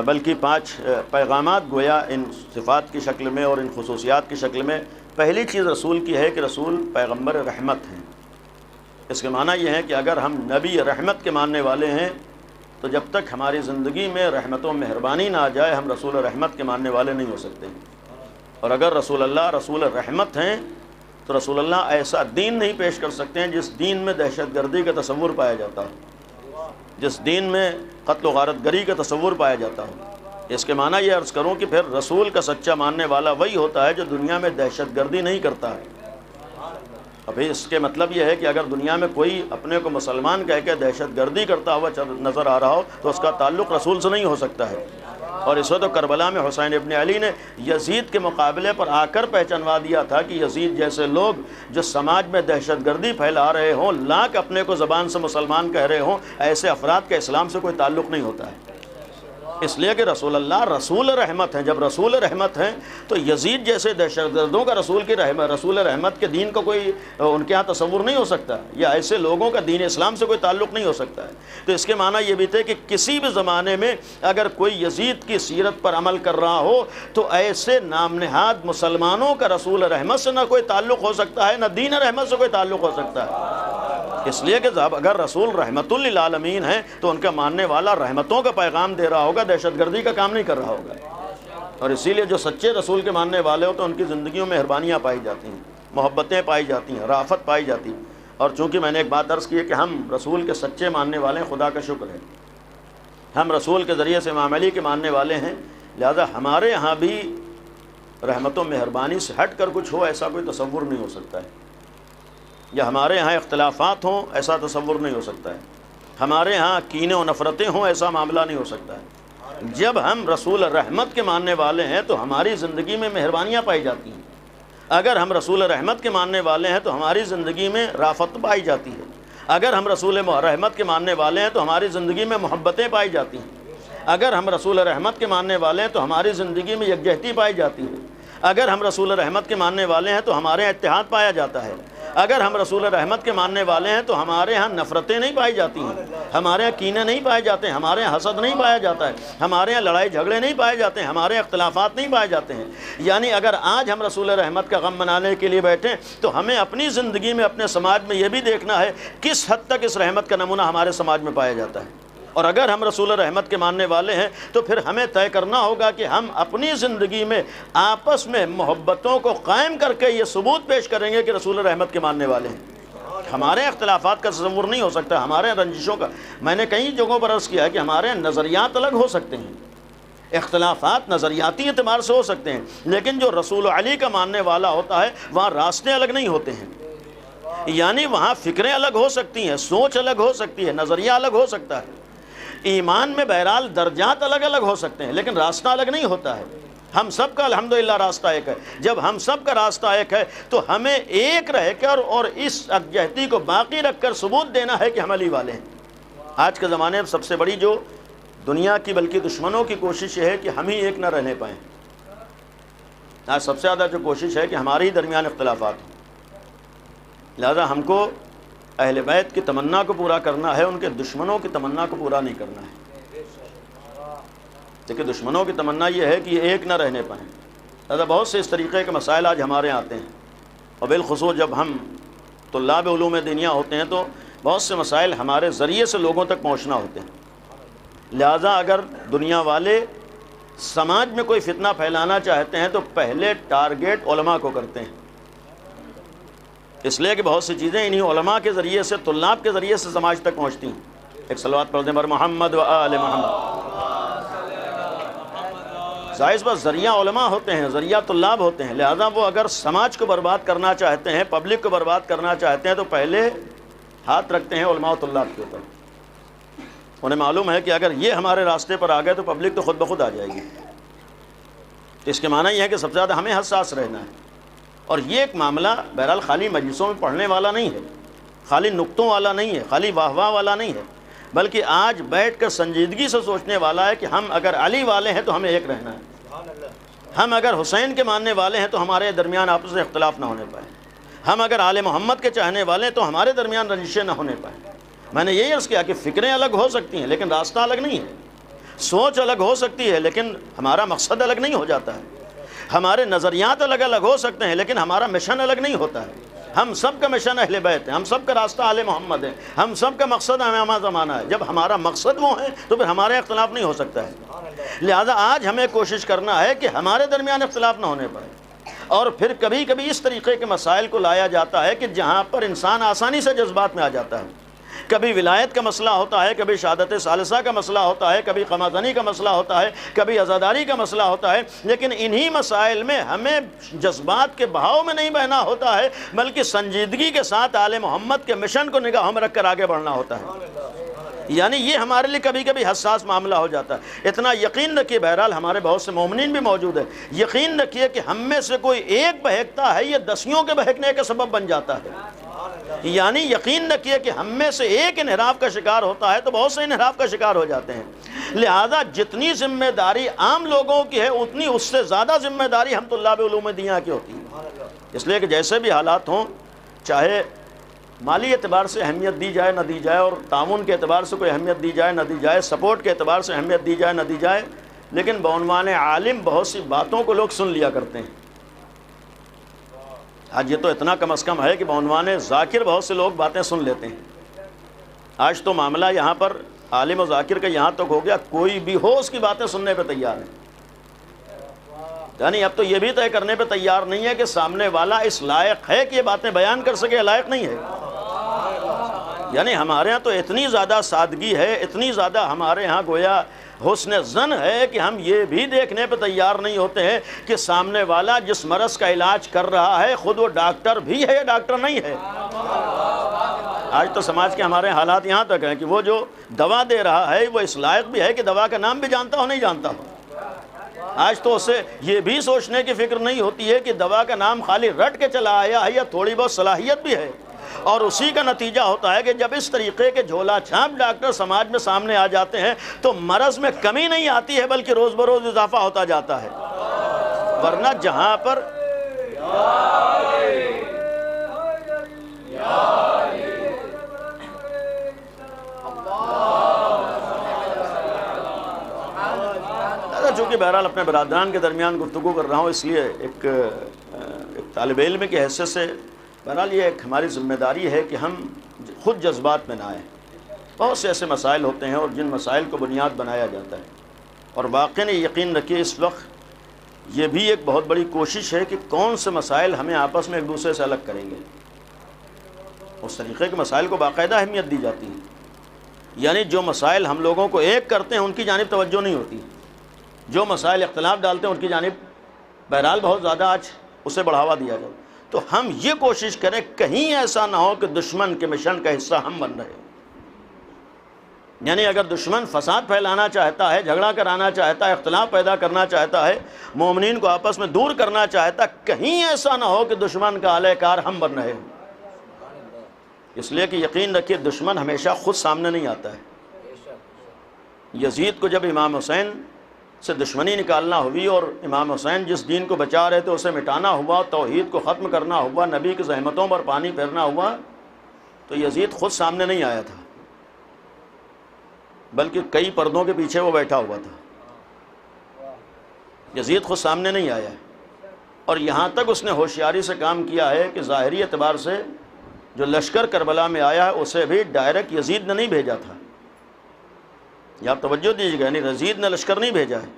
بلکہ 5 پیغامات گویا ان صفات کی شکل میں اور ان خصوصیات کی شکل میں۔ پہلی چیز رسول کی ہے کہ رسول پیغمبر رحمت ہیں۔ اس کے معنی یہ ہے کہ اگر ہم نبی رحمت کے ماننے والے ہیں تو جب تک ہماری زندگی میں رحمت و مہربانی نہ آ جائے ہم رسول رحمت کے ماننے والے نہیں ہو سکتے۔ اور اگر رسول اللہ رسول رحمت ہیں تو رسول اللہ ایسا دین نہیں پیش کر سکتے ہیں جس دین میں دہشت گردی کا تصور پایا جاتا ہو، جس دین میں قتل و غارت گری کا تصور پایا جاتا ہو۔ اس کے معنی یہ عرض کروں کہ پھر رسول کا سچا ماننے والا وہی ہوتا ہے جو دنیا میں دہشت گردی نہیں کرتا ہے۔ ابھی اس کے مطلب یہ ہے کہ اگر دنیا میں کوئی اپنے کو مسلمان کہہ کے دہشت گردی کرتا ہوا نظر آ رہا ہو تو اس کا تعلق رسول سے نہیں ہو سکتا ہے۔ اور اس وقت کربلا میں حسین ابن علی نے یزید کے مقابلے پر آ کر پہچانوا دیا تھا کہ یزید جیسے لوگ جو سماج میں دہشت گردی پھیلا رہے ہوں، لاکھ اپنے کو زبان سے مسلمان کہہ رہے ہوں، ایسے افراد کا اسلام سے کوئی تعلق نہیں ہوتا ہے، اس لیے کہ رسول اللہ رسول رحمت ہیں۔ جب رسول رحمت ہیں تو یزید جیسے دہشت گردوں کا رسول رحمت کے دین کا کوئی ان کے ہاں تصور نہیں ہو سکتا، یا ایسے لوگوں کا دین اسلام سے کوئی تعلق نہیں ہو سکتا ہے۔ تو اس کے معنی یہ بھی تھے کہ کسی بھی زمانے میں اگر کوئی یزید کی سیرت پر عمل کر رہا ہو تو ایسے نام نہاد مسلمانوں کا رسول رحمت سے نہ کوئی تعلق ہو سکتا ہے، نہ دین رحمت سے کوئی تعلق ہو سکتا ہے، اس لیے کہ اگر رسول رحمت للعالمین ہیں تو ان کا ماننے والا رحمتوں کا پیغام دے رہا ہوگا، دہشت گردی کا کام نہیں کر رہا ہوگا۔ اور اسی لیے جو سچے رسول کے ماننے والے ہو تو ان کی زندگیوں میں مہربانیاں پائی جاتی ہیں، محبتیں پائی جاتی ہیں، رافت پائی جاتی ہے۔ اور چونکہ میں نے ایک بات عرض کی ہے کہ ہم رسول کے سچے ماننے والے ہیں، خدا کا شکر ہے ہم رسول کے ذریعے سے امام علی کے ماننے والے ہیں، لہذا ہمارے یہاں بھی رحمت و مہربانی سے ہٹ کر کچھ ہو ایسا کوئی تصور نہیں ہو سکتا ہے، یا ہمارے یہاں اختلافات ہوں ایسا تصور نہیں ہو سکتا ہے، ہمارے ہاں کینے و نفرتیں ہوں ایسا معاملہ نہیں ہو سکتا ہے۔ جب ہم رسول رحمت کے ماننے والے ہیں تو ہماری زندگی میں مہربانیاں پائی جاتی ہیں، اگر ہم رسول رحمت کے ماننے والے ہیں تو ہماری زندگی میں رافت پائی جاتی ہے، اگر ہم رسول رحمت کے ماننے والے ہیں تو ہماری زندگی میں محبتیں پائی جاتی ہیں، اگر ہم رسول رحمت کے ماننے والے ہیں تو ہماری زندگی میں یکجہتی پائی جاتی ہے، اگر ہم رسول رحمت کے ماننے والے ہیں تو ہمارے یہاں اتحاد پایا جاتا ہے، اگر ہم رسول رحمت کے ماننے والے ہیں تو ہمارے ہاں نفرتیں نہیں پائی جاتی ہیں، ہمارے ہاں کینے نہیں پائے جاتے ہیں، ہمارے ہاں حسد نہیں پایا جاتا ہے، ہمارے ہاں لڑائی جھگڑے نہیں پائے جاتے ہیں، ہمارے ہاں اختلافات نہیں پائے جاتے ہیں۔ یعنی اگر آج ہم رسول رحمت کا غم منانے کے لیے بیٹھیں تو ہمیں اپنی زندگی میں اپنے سماج میں یہ بھی دیکھنا ہے کس حد تک اس رحمت کا نمونہ ہمارے سماج میں پایا جاتا ہے، اور اگر ہم رسول رحمت کے ماننے والے ہیں تو پھر ہمیں طے کرنا ہوگا کہ ہم اپنی زندگی میں آپس میں محبتوں کو قائم کر کے یہ ثبوت پیش کریں گے کہ رسول رحمت کے ماننے والے ہیں۔ ہمارے اختلافات کا تصور نہیں ہو سکتا، ہمارے رنجشوں کا، میں نے کئی جگہوں پر عرض کیا ہے کہ ہمارے نظریات الگ ہو سکتے ہیں، اختلافات نظریاتی اعتبار سے ہو سکتے ہیں، لیکن جو رسول علی کا ماننے والا ہوتا ہے وہاں راستے الگ نہیں ہوتے ہیں، یعنی وہاں فکریں الگ ہو سکتی ہیں، سوچ الگ ہو سکتی ہے، نظریہ الگ ہو سکتا ہے، ایمان میں بہرحال درجات الگ الگ ہو سکتے ہیں لیکن راستہ الگ نہیں ہوتا ہے۔ ہم سب کا الحمدللہ راستہ ایک ہے، جب ہم سب کا راستہ ایک ہے تو ہمیں ایک رہ کر اور اس یکجہتی کو باقی رکھ کر ثبوت دینا ہے کہ ہم علی والے ہیں۔ آج کے زمانے میں سب سے بڑی جو دنیا کی بلکہ دشمنوں کی کوشش یہ ہے کہ ہم ہی ایک نہ رہنے پائیں۔ آج سب سے زیادہ جو کوشش ہے کہ ہمارے ہی درمیان اختلافات ہوں، لہذا ہم کو اہل بیت کی تمنا کو پورا کرنا ہے، ان کے دشمنوں کی تمنا کو پورا نہیں کرنا ہے۔ کہ دشمنوں کی تمنا یہ ہے کہ یہ ایک نہ رہنے پائیں، لہذا بہت سے اس طریقے کے مسائل آج ہمارے یہاں آتے ہیں، اور بالخصوص جب ہم طلاب علوم دینیہ ہوتے ہیں تو بہت سے مسائل ہمارے ذریعے سے لوگوں تک پہنچنا ہوتے ہیں، لہذا اگر دنیا والے سماج میں کوئی فتنہ پھیلانا چاہتے ہیں تو پہلے ٹارگیٹ علماء کو کرتے ہیں، اس لیے کہ بہت سی چیزیں انہی علماء کے ذریعے سے، طلاب کے ذریعے سے سماج تک پہنچتی ہیں۔ ایک صلوات پڑھ دیں بر محمد و آل محمد۔ ظاہر بات ذریعہ علماء ہوتے ہیں، ذریعہ طلاب ہوتے ہیں، لہذا وہ اگر سماج کو برباد کرنا چاہتے ہیں، پبلک کو برباد کرنا چاہتے ہیں تو پہلے ہاتھ رکھتے ہیں علماء و طلاب کے اوپر۔ انہیں معلوم ہے کہ اگر یہ ہمارے راستے پر آ گئے تو پبلک تو خود بخود آ جائے گی۔ اس کے معنی یہ ہے کہ سب سے زیادہ ہمیں حساس رہنا ہے، اور یہ ایک معاملہ بہرحال خالی مجلسوں میں پڑھنے والا نہیں ہے، خالی نقطوں والا نہیں ہے، خالی واہ واہ والا نہیں ہے، بلکہ آج بیٹھ کر سنجیدگی سے سوچنے والا ہے کہ ہم اگر علی والے ہیں تو ہمیں ایک رہنا ہے، ہم اگر حسین کے ماننے والے ہیں تو ہمارے درمیان آپس میں اختلاف نہ ہونے پائے، ہم اگر آل محمد کے چاہنے والے ہیں تو ہمارے درمیان رنجشیں نہ ہونے پائیں۔ میں نے یہی عرض کیا کہ فکریں الگ ہو سکتی ہیں لیکن راستہ الگ نہیں ہے، سوچ الگ ہو سکتی ہے لیکن ہمارا مقصد الگ نہیں ہو جاتا ہے، ہمارے نظریات الگ الگ ہو سکتے ہیں لیکن ہمارا مشن الگ نہیں ہوتا ہے۔ ہم سب کا مشن اہل بیت ہے، ہم سب کا راستہ آل محمد ہے، ہم سب کا مقصد امامہ زمانہ ہے۔ جب ہمارا مقصد وہ ہے تو پھر ہمارے اختلاف نہیں ہو سکتا ہے، لہذا آج ہمیں کوشش کرنا ہے کہ ہمارے درمیان اختلاف نہ ہونے پائے۔ اور پھر کبھی کبھی اس طریقے کے مسائل کو لایا جاتا ہے کہ جہاں پر انسان آسانی سے جذبات میں آ جاتا ہے، کبھی ولایت کا مسئلہ ہوتا ہے، کبھی شہادت ثالثہ کا مسئلہ ہوتا ہے، کبھی قمازنی کا مسئلہ ہوتا ہے، کبھی عزاداری کا مسئلہ ہوتا ہے، لیکن انہی مسائل میں ہمیں جذبات کے بہاؤ میں نہیں بہنا ہوتا ہے بلکہ سنجیدگی کے ساتھ آل محمد کے مشن کو نگاہوں میں رکھ کر آگے بڑھنا ہوتا ہے۔ یعنی یہ ہمارے لیے کبھی کبھی حساس معاملہ ہو جاتا ہے۔ اتنا یقین رکھیے، بہرحال ہمارے بہت سے مومنین بھی موجود ہیں، یقین رکھیے کہ ہم میں سے کوئی ایک بہکتا ہے، یہ دسیوں کے بہکنے کا سبب بن جاتا ہے۔ یعنی یقین رکھیے کہ ہم میں سے ایک انحراف کا شکار ہوتا ہے تو بہت سے انحراف کا شکار ہو جاتے ہیں۔ لہذا جتنی ذمہ داری عام لوگوں کی ہے اتنی اس سے زیادہ ذمہ داری ہم طلاب علوم دینیا کی ہوتی ہے۔ اس لیے کہ جیسے بھی حالات ہوں، چاہے مالی اعتبار سے اہمیت دی جائے نہ دی جائے، اور تعاون کے اعتبار سے کوئی اہمیت دی جائے نہ دی جائے، سپورٹ کے اعتبار سے اہمیت دی جائے نہ دی جائے، لیکن بعنوان عالم بہت سی باتوں کو لوگ سن لیا کرتے ہیں۔ آج یہ تو اتنا کم از کم ہے کہ بعنوان ذاکر بہت سے لوگ باتیں سن لیتے ہیں۔ آج تو معاملہ یہاں پر عالم و ذاکر کا یہاں تک ہو گیا، کوئی بھی ہو اس کی باتیں سننے پہ تیار ہے۔ یعنی اب تو یہ بھی طے کرنے پہ تیار نہیں ہے کہ سامنے والا اس لائق ہے کہ یہ باتیں بیان کر سکے، لائق نہیں ہے۔ یعنی ہمارے ہاں تو اتنی زیادہ سادگی ہے، اتنی زیادہ ہمارے ہاں گویا حسن ظن ہے کہ ہم یہ بھی دیکھنے پہ تیار نہیں ہوتے ہیں کہ سامنے والا جس مرض کا علاج کر رہا ہے خود وہ ڈاکٹر بھی ہے یا ڈاکٹر نہیں ہے۔ آج تو سماج کے ہمارے حالات یہاں تک ہیں کہ وہ جو دوا دے رہا ہے وہ اس لائق بھی ہے کہ دوا کا نام بھی جانتا ہو نہیں جانتا ہو۔ آج تو اسے یہ بھی سوچنے کی فکر نہیں ہوتی ہے کہ دوا کا نام خالی رٹ کے چلا آیا ہے یا تھوڑی بہت صلاحیت بھی ہے، اور اسی کا نتیجہ ہوتا ہے کہ جب اس طریقے کے جھولا چھاپ ڈاکٹر سماج میں سامنے آ جاتے ہیں تو مرض میں کمی نہیں آتی ہے بلکہ روز بروز اضافہ ہوتا جاتا ہے۔ ورنہ جہاں پر چونکہ بہرحال اپنے برادران کے درمیان گفتگو کر رہا ہوں، اس لیے ایک طالب علم کی حیثیت سے بہرحال یہ ایک ہماری ذمہ داری ہے کہ ہم خود جذبات میں نہ آئیں۔ بہت سے ایسے مسائل ہوتے ہیں اور جن مسائل کو بنیاد بنایا جاتا ہے، اور واقعی یقین رکھیے اس وقت یہ بھی ایک بہت بڑی کوشش ہے کہ کون سے مسائل ہمیں آپس میں ایک دوسرے سے الگ کریں گے۔ اس طریقے کے مسائل کو باقاعدہ اہمیت دی جاتی ہے، یعنی جو مسائل ہم لوگوں کو ایک کرتے ہیں ان کی جانب توجہ نہیں ہوتی، جو مسائل اختلاف ڈالتے ہیں ان کی جانب بہرحال بہت زیادہ آج اسے بڑھاوا دیا جائے۔ تو ہم یہ کوشش کریں کہیں ایسا نہ ہو کہ دشمن کے مشن کا حصہ ہم بن رہے۔ یعنی اگر دشمن فساد پھیلانا چاہتا ہے، جھگڑا کرانا چاہتا ہے، اختلاف پیدا کرنا چاہتا ہے، مومنین کو آپس میں دور کرنا چاہتا ہے، کہیں ایسا نہ ہو کہ دشمن کا اہلِ کار ہم بن رہے ہیں۔ اس لیے کہ یقین رکھیے دشمن ہمیشہ خود سامنے نہیں آتا ہے۔ یزید کو جب امام حسین سے دشمنی نکالنا ہوئی اور امام حسین جس دین کو بچا رہے تھے اسے مٹانا ہوا، توحید کو ختم کرنا ہوا، نبی کی زحمتوں پر پانی پھیرنا ہوا، تو یزید خود سامنے نہیں آیا تھا بلکہ کئی پردوں کے پیچھے وہ بیٹھا ہوا تھا۔ یزید خود سامنے نہیں آیا، اور یہاں تک اس نے ہوشیاری سے کام کیا ہے کہ ظاہری اعتبار سے جو لشکر کربلا میں آیا ہے اسے بھی ڈائریکٹ یزید نے نہیں بھیجا تھا۔ یہ آپ توجہ دیجیے گا، یعنی یزید نے لشکر نہیں بھیجا ہے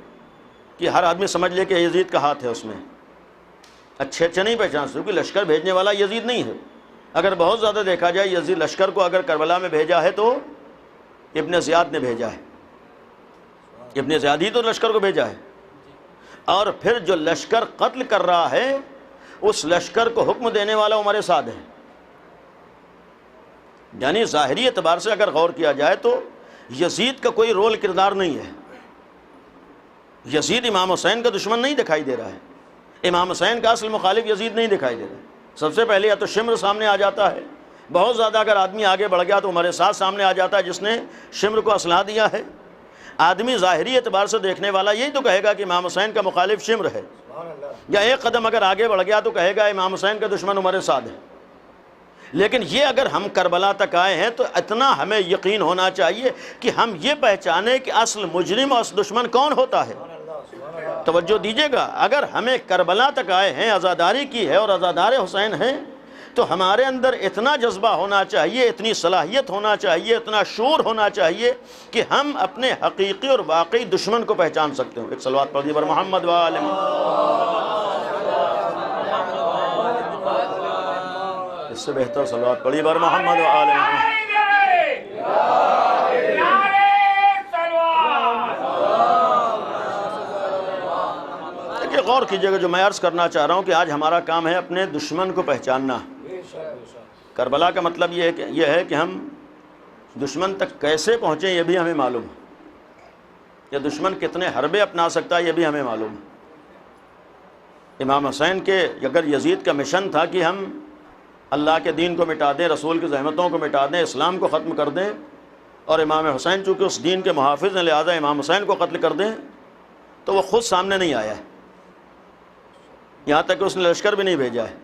کہ ہر آدمی سمجھ لے کہ یزید کا ہاتھ ہے اس میں، اچھے نہیں پہچان سکتے، کیونکہ لشکر بھیجنے والا یزید نہیں ہے۔ اگر بہت زیادہ دیکھا جائے یزید لشکر کو اگر کربلا میں بھیجا ہے تو ابن زیاد نے بھیجا ہے، ابن زیاد ہی تو لشکر کو بھیجا ہے، اور پھر جو لشکر قتل کر رہا ہے اس لشکر کو حکم دینے والا عمر سعد ہے۔ یعنی ظاہری اعتبار سے اگر غور کیا جائے تو یزید کا کوئی رول کردار نہیں ہے، یزید امام حسین کا دشمن نہیں دکھائی دے رہا ہے، امام حسین کا اصل مخالف یزید نہیں دکھائی دے رہا ہے۔ سب سے پہلے یا تو شمر سامنے آ جاتا ہے، بہت زیادہ اگر آدمی آگے بڑھ گیا تو عمر سعد سامنے آ جاتا ہے جس نے شمر کو اسلحہ دیا ہے۔ آدمی ظاہری اعتبار سے دیکھنے والا یہی تو کہے گا کہ امام حسین کا مخالف شمر ہے، یا ایک قدم اگر آگے بڑھ گیا تو کہے گا امام حسین کا دشمن عمر سعد ہے۔ لیکن یہ اگر ہم کربلا تک آئے ہیں تو اتنا ہمیں یقین ہونا چاہیے کہ ہم یہ پہچانیں کہ اصل مجرم اور اصل دشمن کون ہوتا ہے۔ توجہ دیجیے گا، اگر ہمیں کربلا تک آئے ہیں، عزاداری کی ہے اور عزادار حسین ہیں، تو ہمارے اندر اتنا جذبہ ہونا چاہیے، اتنی صلاحیت ہونا چاہیے، اتنا شعور ہونا چاہیے کہ ہم اپنے حقیقی اور واقعی دشمن کو پہچان سکتے ہوں۔ ایک صلوات پڑھیے بر محمد وآل اس سے بہتر صلوات پڑھیے بر محمد وآل محمد۔ دیکھیے غور کیجئے گا، جو میں عرض کرنا چاہ رہا ہوں کہ آج ہمارا کام ہے اپنے دشمن کو پہچاننا۔ کربلا کا مطلب یہ ہے کہ ہم دشمن تک کیسے پہنچے یہ بھی ہمیں معلوم ہے، یا دشمن کتنے حربے اپنا سکتا ہے یہ بھی ہمیں معلوم ہے۔ امام حسین کے اگر یزید کا مشن تھا کہ ہم اللہ کے دین کو مٹا دیں، رسول کی زحمتوں کو مٹا دیں، اسلام کو ختم کر دیں، اور امام حسین چونکہ اس دین کے محافظ ہیں لہذا امام حسین کو قتل کر دیں، تو وہ خود سامنے نہیں آیا ہے، یہاں تک کہ اس نے لشکر بھی نہیں بھیجا ہے۔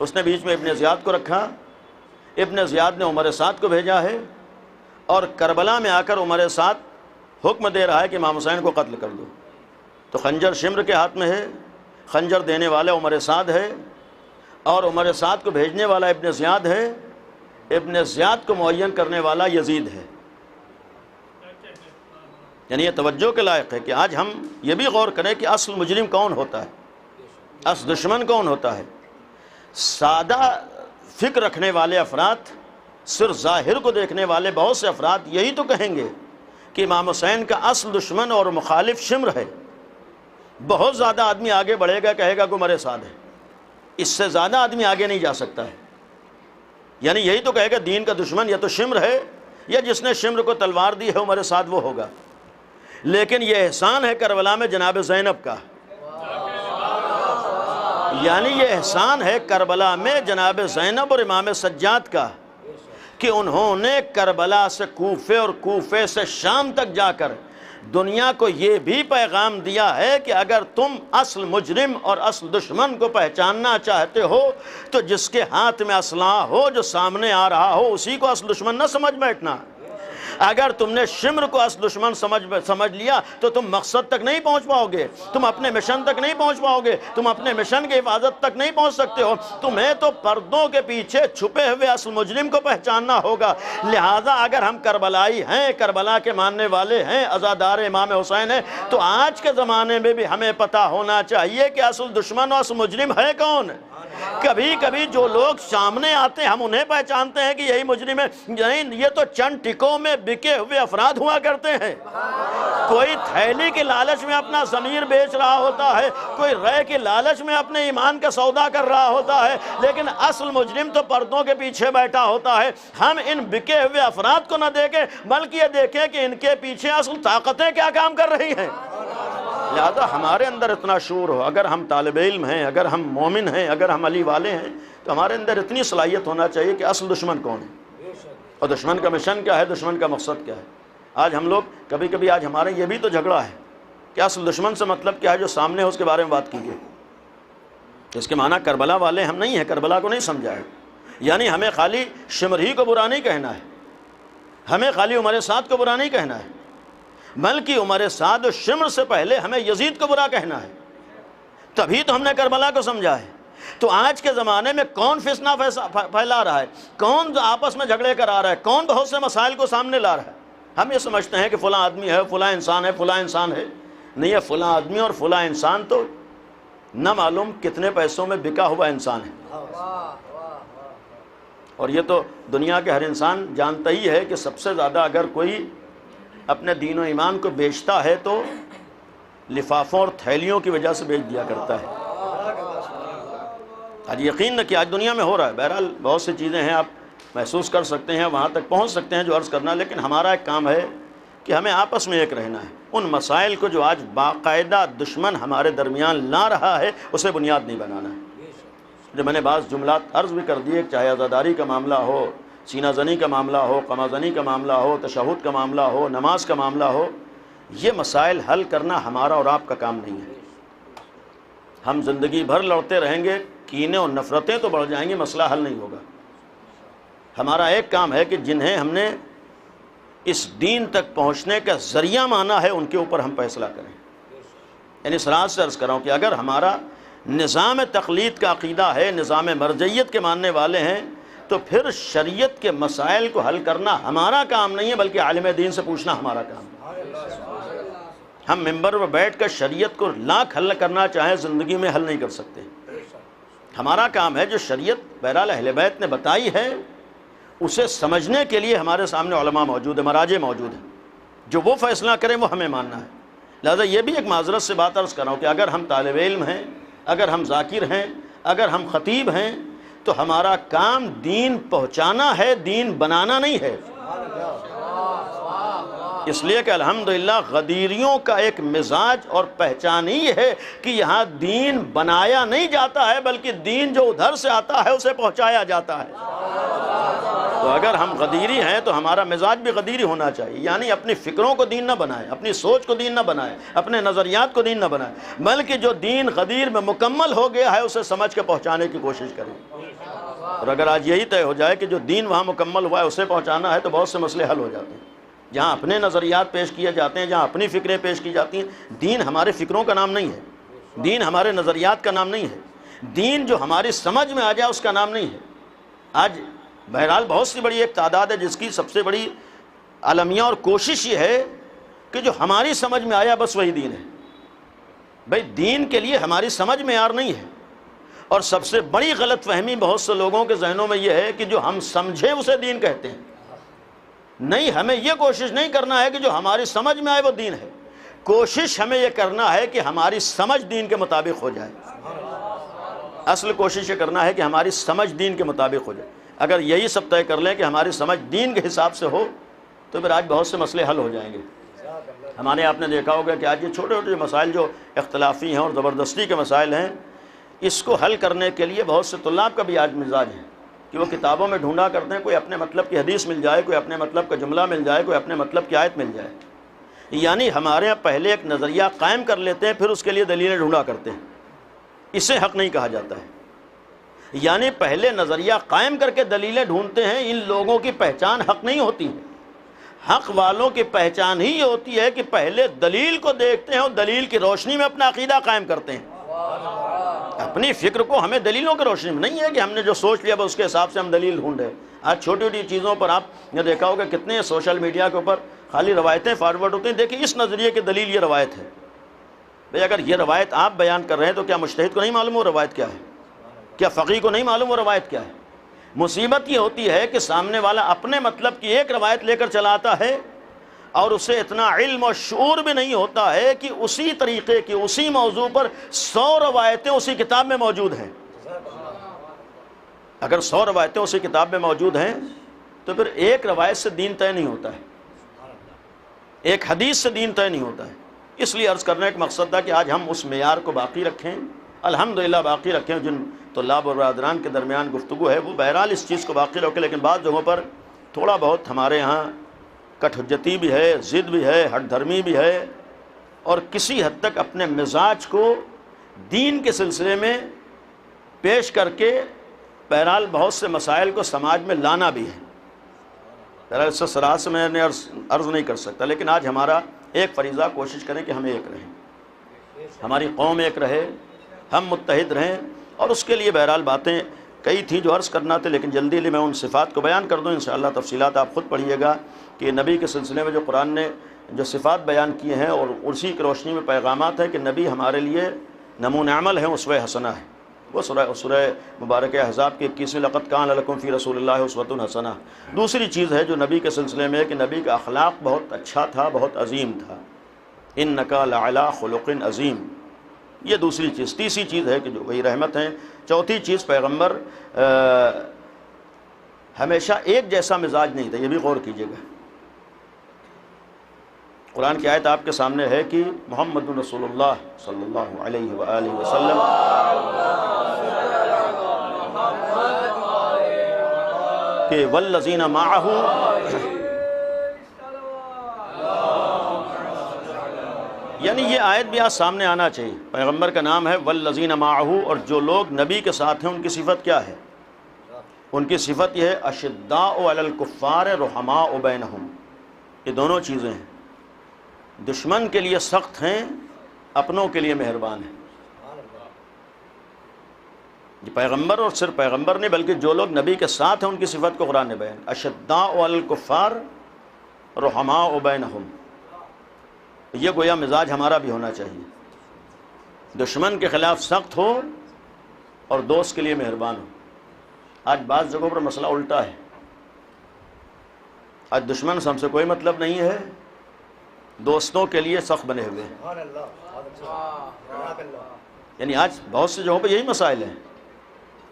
اس نے بیچ میں ابن زیاد کو رکھا، ابن زیاد نے عمر سعد کو بھیجا ہے، اور کربلا میں آ کر عمر سعد حکم دے رہا ہے کہ امام حسین کو قتل کر دو۔ تو خنجر شمر کے ہاتھ میں ہے، خنجر دینے والا عمر سعد ہے، اور عمر سعد کو بھیجنے والا ابن زیاد ہے، ابن زیاد کو معین کرنے والا یزید ہے۔ یعنی یہ توجہ کے لائق ہے کہ آج ہم یہ بھی غور کریں کہ اصل مجرم کون ہوتا ہے، اصل دشمن کون ہوتا ہے۔ سادہ فکر رکھنے والے افراد، صرف ظاہر کو دیکھنے والے بہت سے افراد یہی تو کہیں گے کہ امام حسین کا اصل دشمن اور مخالف شمر ہے۔ بہت زیادہ آدمی آگے بڑھے گا، کہے گا کہ عمر سعد ہے، اس سے زیادہ آدمی آگے نہیں جا سکتا ہے۔ یعنی یہی تو کہے گا دین کا دشمن یا تو شمر ہے، یا جس نے شمر کو تلوار دی ہے عمر سعد وہ ہوگا۔ لیکن یہ احسان ہے کربلا میں جناب زینب کا، یعنی یہ احسان ہے کربلا میں جناب زینب اور امام سجاد کا کہ انہوں نے کربلا سے کوفے اور کوفے سے شام تک جا کر دنیا کو یہ بھی پیغام دیا ہے کہ اگر تم اصل مجرم اور اصل دشمن کو پہچاننا چاہتے ہو تو جس کے ہاتھ میں اسلحہ ہو، جو سامنے آ رہا ہو، اسی کو اصل دشمن نہ سمجھ بیٹھنا۔ اگر تم نے شمر کو اصل دشمن سمجھ لیا تو تم مقصد تک نہیں پہنچ پاؤ گے، تم اپنے مشن تک نہیں پہنچ پاؤ گے، تم اپنے مشن کی حفاظت تک نہیں پہنچ سکتے ہو۔ تمہیں تو پردوں کے پیچھے چھپے ہوئے اصل مجرم کو پہچاننا ہوگا۔ لہٰذا اگر ہم کربلائی ہیں، کربلا کے ماننے والے ہیں، عزادار امام حسین ہیں، تو آج کے زمانے میں بھی ہمیں پتہ ہونا چاہیے کہ اصل دشمن اور اصل مجرم ہے کون۔ کبھی کبھی جو لوگ سامنے آتے ہیں ہم انہیں پہچانتے ہیں کہ یہی مجرم ہے، نہیں، یہ تو چند ٹکوں میں بکے ہوئے افراد ہوا کرتے ہیں۔ کوئی تھیلی کی لالچ میں اپنا ضمیر بیچ رہا ہوتا ہے، کوئی رے کی لالچ میں اپنے ایمان کا سودا کر رہا ہوتا ہے، لیکن اصل مجرم تو پردوں کے پیچھے بیٹھا ہوتا ہے۔ ہم ان بکے ہوئے افراد کو نہ دیکھیں بلکہ یہ دیکھیں کہ ان کے پیچھے اصل طاقتیں کیا کام کر رہی ہیں۔ لہذا ہمارے اندر اتنا شعور ہو، اگر ہم طالب علم ہیں، اگر ہم مومن ہیں، اگر ہم علی والے ہیں، تو ہمارے اندر اتنی صلاحیت ہونا چاہیے کہ اصل دشمن کون ہے اور دشمن کا مشن کیا ہے، دشمن کا مقصد کیا ہے۔ آج ہم لوگ کبھی کبھی آج ہمارے یہ بھی تو جھگڑا ہے کہ اصل دشمن سے مطلب کیا ہے، جو سامنے ہے اس کے بارے میں بات کیجیے۔ اس کے معنی کربلا والے ہم نہیں ہیں، کربلا کو نہیں سمجھا ہے۔ یعنی ہمیں خالی شمر ہی کو برا نہیں کہنا ہے، ہمیں خالی عمر سعد کو برا نہیں کہنا ہے، بلکہ عمر سعد و شمر سے پہلے ہمیں یزید کو برا کہنا ہے، تبھی تو ہم نے کربلا کو سمجھا ہے۔ تو آج کے زمانے میں کون فتنہ پھیلا رہا ہے، کون آپس میں جھگڑے کرا رہا ہے، کون بہت سے مسائل کو سامنے لا رہا ہے۔ ہم یہ سمجھتے ہیں کہ فلاں آدمی ہے، فلاں انسان ہے، فلاں انسان ہے، نہیں ہے، فلاں آدمی اور فلاں انسان تو نہ معلوم کتنے پیسوں میں بکا ہوا انسان ہے۔ اور یہ تو دنیا کے ہر انسان جانتا ہی ہے کہ سب سے زیادہ اگر کوئی اپنے دین و ایمان کو بیچتا ہے تو لفافوں اور تھیلیوں کی وجہ سے بیچ دیا کرتا ہے۔ آج یقین نہ کہ آج دنیا میں ہو رہا ہے۔ بہرحال بہت سی چیزیں ہیں، آپ محسوس کر سکتے ہیں، وہاں تک پہنچ سکتے ہیں جو عرض کرنا، لیکن ہمارا ایک کام ہے کہ ہمیں آپس میں ایک رہنا ہے۔ ان مسائل کو جو آج باقاعدہ دشمن ہمارے درمیان لا رہا ہے اسے بنیاد نہیں بنانا ہے۔ جو میں نے بعض جملات عرض بھی کر دیے، چاہے عزاداری کا معاملہ ہو، سینہ زنی کا معاملہ ہو، قمع زنی کا معاملہ ہو، تشہد کا معاملہ ہو، نماز کا معاملہ ہو، یہ مسائل حل کرنا ہمارا اور آپ کا کام نہیں ہے۔ ہم زندگی بھر لڑتے رہیں گے، کینے اور نفرتیں تو بڑھ جائیں گی، مسئلہ حل نہیں ہوگا۔ ہمارا ایک کام ہے کہ جنہیں ہم نے اس دین تک پہنچنے کا ذریعہ مانا ہے ان کے اوپر ہم فیصلہ کریں۔ یعنی اس راز سے عرض کر رہا ہوں کہ اگر ہمارا نظام تقلید کا عقیدہ ہے، نظام مرجعیت کے ماننے والے ہیں، تو پھر شریعت کے مسائل کو حل کرنا ہمارا کام نہیں ہے بلکہ عالم دین سے پوچھنا ہمارا کام ہے۔ ہم ممبر پر بیٹھ کر شریعت کو لاکھ حل کرنا چاہیں زندگی میں حل نہیں کر سکتے۔ ہمارا کام ہے جو شریعت بہرحال اہل بیت نے بتائی ہے اسے سمجھنے کے لیے ہمارے سامنے علماء موجود ہیں، مراجع موجود ہیں، جو وہ فیصلہ کریں وہ ہمیں ماننا ہے۔ لہذا یہ بھی ایک معذرت سے بات عرض کر رہا ہوں کہ اگر ہم طالب علم ہیں، اگر ہم ذاکر ہیں، اگر ہم خطیب ہیں، تو ہمارا کام دین پہنچانا ہے، دین بنانا نہیں ہے۔ اس لیے کہ الحمدللہ غدیریوں کا ایک مزاج اور پہچان ہی ہے کہ یہاں دین بنایا نہیں جاتا ہے، بلکہ دین جو ادھر سے آتا ہے اسے پہنچایا جاتا ہے۔ تو اگر ہم غدیری ہیں تو ہمارا مزاج بھی غدیری ہونا چاہیے، یعنی اپنی فکروں کو دین نہ بنائے، اپنی سوچ کو دین نہ بنائے، اپنے نظریات کو دین نہ بنائے، بلکہ جو دین غدیر میں مکمل ہو گیا ہے اسے سمجھ کے پہنچانے کی کوشش کریں۔ اور اگر آج یہی طے ہو جائے کہ جو دین وہاں مکمل ہوا ہے اسے پہنچانا ہے تو بہت سے مسئلے حل ہو جاتے ہیں۔ جہاں اپنے نظریات پیش کیے جاتے ہیں، جہاں اپنی فکریں پیش کی جاتی ہیں، دین ہمارے فکروں کا نام نہیں ہے، دین ہمارے نظریات کا نام نہیں ہے، دین جو ہماری سمجھ میں آ جائے اس کا نام نہیں ہے۔ آج بہرحال بہت سی بڑی ایک تعداد ہے جس کی سب سے بڑی المیہ اور کوشش یہ ہے کہ جو ہماری سمجھ میں آیا بس وہی دین ہے۔ بھئی دین کے لیے ہماری سمجھ میں معیار نہیں ہے، اور سب سے بڑی غلط فہمی بہت سے لوگوں کے ذہنوں میں یہ ہے کہ جو ہم سمجھے اسے دین کہتے ہیں۔ نہیں، ہمیں یہ کوشش نہیں کرنا ہے کہ جو ہماری سمجھ میں آئے وہ دین ہے، کوشش ہمیں یہ کرنا ہے کہ ہماری سمجھ دین کے مطابق ہو جائے۔ اصل کوشش یہ کرنا ہے کہ ہماری سمجھ دین کے مطابق ہو جائے۔ اگر یہی سب طے کر لیں کہ ہماری سمجھ دین کے حساب سے ہو تو پھر آج بہت سے مسئلے حل ہو جائیں گے۔ ہمارے آپ نے دیکھا ہوگا کہ آج یہ چھوٹے چھوٹے مسائل جو اختلافی ہیں اور زبردستی کے مسائل ہیں، اس کو حل کرنے کے لیے بہت سے طلاب کا بھی آج مزاج ہے کہ وہ کتابوں میں ڈھونڈا کرتے ہیں، کوئی اپنے مطلب کی حدیث مل جائے، کوئی اپنے مطلب کا جملہ مل جائے، کوئی اپنے مطلب کی آیت مل جائے۔ یعنی ہمارے یہاں پہلے ایک نظریہ قائم کر لیتے ہیں، پھر اس کے لیے دلیلیں ڈھونڈا کرتے ہیں۔ اسے حق نہیں کہا جاتا ہے۔ یعنی پہلے نظریہ قائم کر کے دلیلیں ڈھونڈتے ہیں، ان لوگوں کی پہچان حق نہیں ہوتی ہے۔ حق والوں کی پہچان ہی یہ ہوتی ہے کہ پہلے دلیل کو دیکھتے ہیں اور دلیل کی روشنی میں اپنا عقیدہ قائم کرتے ہیں۔ اپنی فکر کو ہمیں دلیلوں کی روشنی میں نہیں ہے کہ ہم نے جو سوچ لیا بس اس کے حساب سے ہم دلیل ڈھونڈیں۔ آج چھوٹی چھوٹی چیزوں پر آپ نے دیکھا ہوگا کتنے سوشل میڈیا کے اوپر خالی روایتیں فارورڈ ہوتی ہیں، دیکھیں اس نظریے کی دلیل یہ روایت ہے۔ بھئی اگر یہ روایت آپ بیان کر رہے ہیں تو کیا مجتہد کو نہیں معلوم وہ روایت کیا ہے؟ کیا فقیہ کو نہیں معلوم وہ روایت کیا ہے؟ مصیبت یہ ہوتی ہے کہ سامنے والا اپنے مطلب کی ایک روایت لے کر چلا آتا ہے اور اسے اتنا علم اور شعور بھی نہیں ہوتا ہے کہ اسی طریقے کی اسی موضوع پر 100 روایتیں اسی کتاب میں موجود ہیں۔ اگر 100 روایتیں اسی کتاب میں موجود ہیں تو پھر ایک روایت سے دین طے نہیں ہوتا ہے، ایک حدیث سے دین طے نہیں ہوتا ہے۔ اس لیے عرض کرنے کا مقصد تھا کہ آج ہم اس معیار کو باقی رکھیں، الحمدللہ باقی رکھیں۔ جن طلاب اور برادران کے درمیان گفتگو ہے وہ بہرحال اس چیز کو باقی رکھیں، لیکن بعض جگہوں پر تھوڑا بہت ہمارے ہاں کٹ حجتی بھی ہے، ضد بھی ہے، ہٹ دھرمی بھی ہے، اور کسی حد تک اپنے مزاج کو دین کے سلسلے میں پیش کر کے بہرحال بہت سے مسائل کو سماج میں لانا بھی ہے۔ بہرحال اس سے سراحت سے میں نے عرض نہیں کر سکتا، لیکن آج ہمارا ایک فریضہ کوشش کریں کہ ہم ایک رہیں، ہماری قوم ایک رہے، ہم متحد رہیں، اور اس کے لیے بہرحال باتیں کئی تھیں جو عرض کرنا تھے، لیکن جلدی جلدی میں ان صفات کو بیان کر دوں۔ انشاءاللہ تفصیلات آپ خود پڑھیے گا کہ نبی کے سلسلے میں جو قرآن نے جو صفات بیان کیے ہیں اور اسی کی روشنی میں پیغامات ہیں کہ نبی ہمارے لیے نمونہ عمل ہیں، اسوہ حسنہ ہے۔ وہ سورہ مبارکہ احزاب کی 21ویں لقد کان لکم فی رسول اللہ اسوۃ حسنہ۔ دوسری چیز ہے جو نبی کے سلسلے میں ہے کہ نبی کا اخلاق بہت اچھا تھا، بہت عظیم تھا۔ انک لعلی خلق عظیم، یہ دوسری چیز۔ تیسری چیز ہے کہ جو وہی رحمت ہیں۔ چوتھی چیز پیغمبر ہمیشہ ایک جیسا مزاج نہیں تھا، یہ بھی غور کیجیے گا۔ قرآن کی آیت آپ کے سامنے ہے کہ محمد رسول اللہ صلی اللہ علیہ وآلہ وسلم کہ والذین معہ، یعنی یہ آیت بھی آج سامنے آنا چاہیے۔ پیغمبر کا نام ہے والذین معہ، اور جو لوگ نبی کے ساتھ ہیں ان کی صفت کیا ہے؟ ان کی صفت یہ ہے اشداء علی الکفار رحماء بینہم۔ یہ دونوں چیزیں ہیں، دشمن کے لیے سخت ہیں، اپنوں کے لیے مہربان ہیں۔ یہ پیغمبر اور صرف پیغمبر نہیں بلکہ جو لوگ نبی کے ساتھ ہیں ان کی صفت کو قرآن نے بیان، اشداء علی الکفار رحماء بینہم۔ یہ گویا مزاج ہمارا بھی ہونا چاہیے، دشمن کے خلاف سخت ہو اور دوست کے لیے مہربان ہو۔ آج بعض جگہوں پر مسئلہ الٹا ہے، آج دشمن سے ہم سے کوئی مطلب نہیں ہے، دوستوں کے لیے سخت بنے ہوئے ہیں۔ یعنی آج بہت سی جگہوں پہ یہی مسائل ہیں،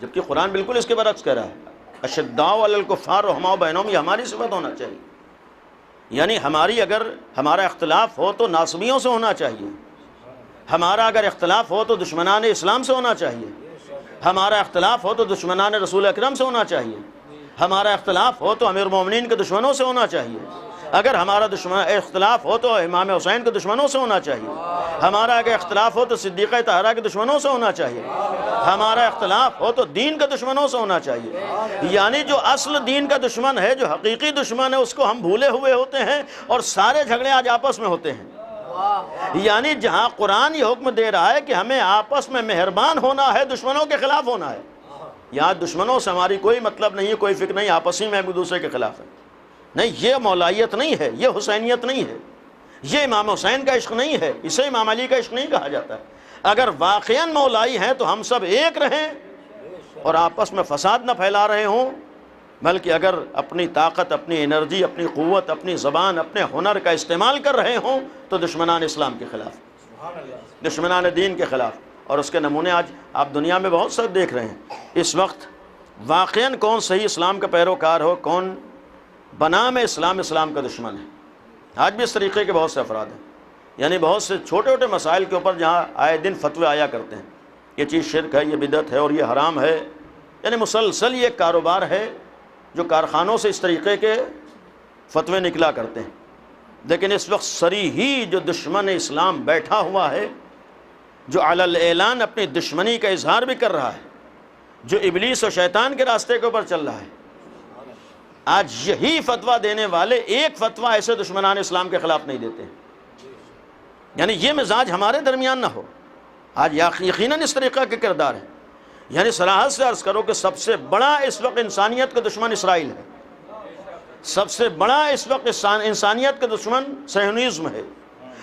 جبکہ قرآن بالکل اس کے برعکس کہہ رہا ہے اشداء علی الکفار رحماء بینہم، یہ ہماری صفت ہونا چاہیے. یعنی اگر ہمارا اختلاف ہو تو ناصبیوں سے ہونا چاہیے، ہمارا اگر اختلاف ہو تو دشمنان اسلام سے ہونا چاہیے، ہمارا اختلاف ہو تو دشمنان رسول اکرم سے ہونا چاہیے، ہمارا اختلاف ہو تو امیر المومنین کے دشمنوں سے ہونا چاہیے، اگر ہمارا اختلاف ہو تو امام حسین کے دشمنوں سے ہونا چاہیے، ہمارا اگر اختلاف ہو تو صدیقہ طاہرہ کے دشمنوں سے ہونا چاہیے، ہمارا اختلاف ہو تو دین کے دشمنوں سے ہونا چاہیے. یعنی جو اصل دین کا دشمن ہے، جو حقیقی دشمن ہے، اس کو ہم بھولے ہوئے ہوتے ہیں اور سارے جھگڑے آج آپس میں ہوتے ہیں. یعنی جہاں قرآن یہ حکم دے رہا ہے کہ ہمیں آپس میں مہربان ہونا ہے، دشمنوں کے خلاف ہونا ہے، یہاں دشمنوں سے ہماری کوئی مطلب نہیں ہے، کوئی فکر نہیں، آپسی میں ایک دوسرے کے خلاف ہے. نہیں، یہ مولائیت نہیں ہے، یہ حسینیت نہیں ہے، یہ امام حسین کا عشق نہیں ہے، اسے امام علی کا عشق نہیں کہا جاتا ہے. اگر واقعاً مولائی ہیں تو ہم سب ایک رہیں اور آپس میں فساد نہ پھیلا رہے ہوں، بلکہ اگر اپنی طاقت، اپنی انرجی، اپنی قوت، اپنی زبان، اپنے ہنر کا استعمال کر رہے ہوں تو دشمنان اسلام کے خلاف، دشمنان دین کے خلاف. اور اس کے نمونے آج آپ دنیا میں بہت سارے دیکھ رہے ہیں. اس وقت واقعاً کون صحیح اسلام کا پیروکار ہو، کون بنام اسلام کا دشمن ہے. آج بھی اس طریقے کے بہت سے افراد ہیں. یعنی بہت سے چھوٹے چھوٹے مسائل کے اوپر جہاں آئے دن فتوے آیا کرتے ہیں، یہ چیز شرک ہے، یہ بدعت ہے اور یہ حرام ہے. یعنی مسلسل یہ کاروبار ہے جو کارخانوں سے اس طریقے کے فتوے نکلا کرتے ہیں. لیکن اس وقت صریحی جو دشمن اسلام بیٹھا ہوا ہے، جو علی الاعلان اپنی دشمنی کا اظہار بھی کر رہا ہے، جو ابلیس و شیطان کے راستے کے اوپر چل رہا ہے، آج یہی فتویٰ دینے والے ایک فتویٰ ایسے دشمنان اسلام کے خلاف نہیں دیتے. یعنی یہ مزاج ہمارے درمیان نہ ہو. آج یقیناً اس طریقہ کے کردار ہے. یعنی صراحت سے عرض کرو کہ سب سے بڑا اس وقت انسانیت کا دشمن اسرائیل ہے، سب سے بڑا اس وقت انسانیت کا دشمن صہیونیزم ہے،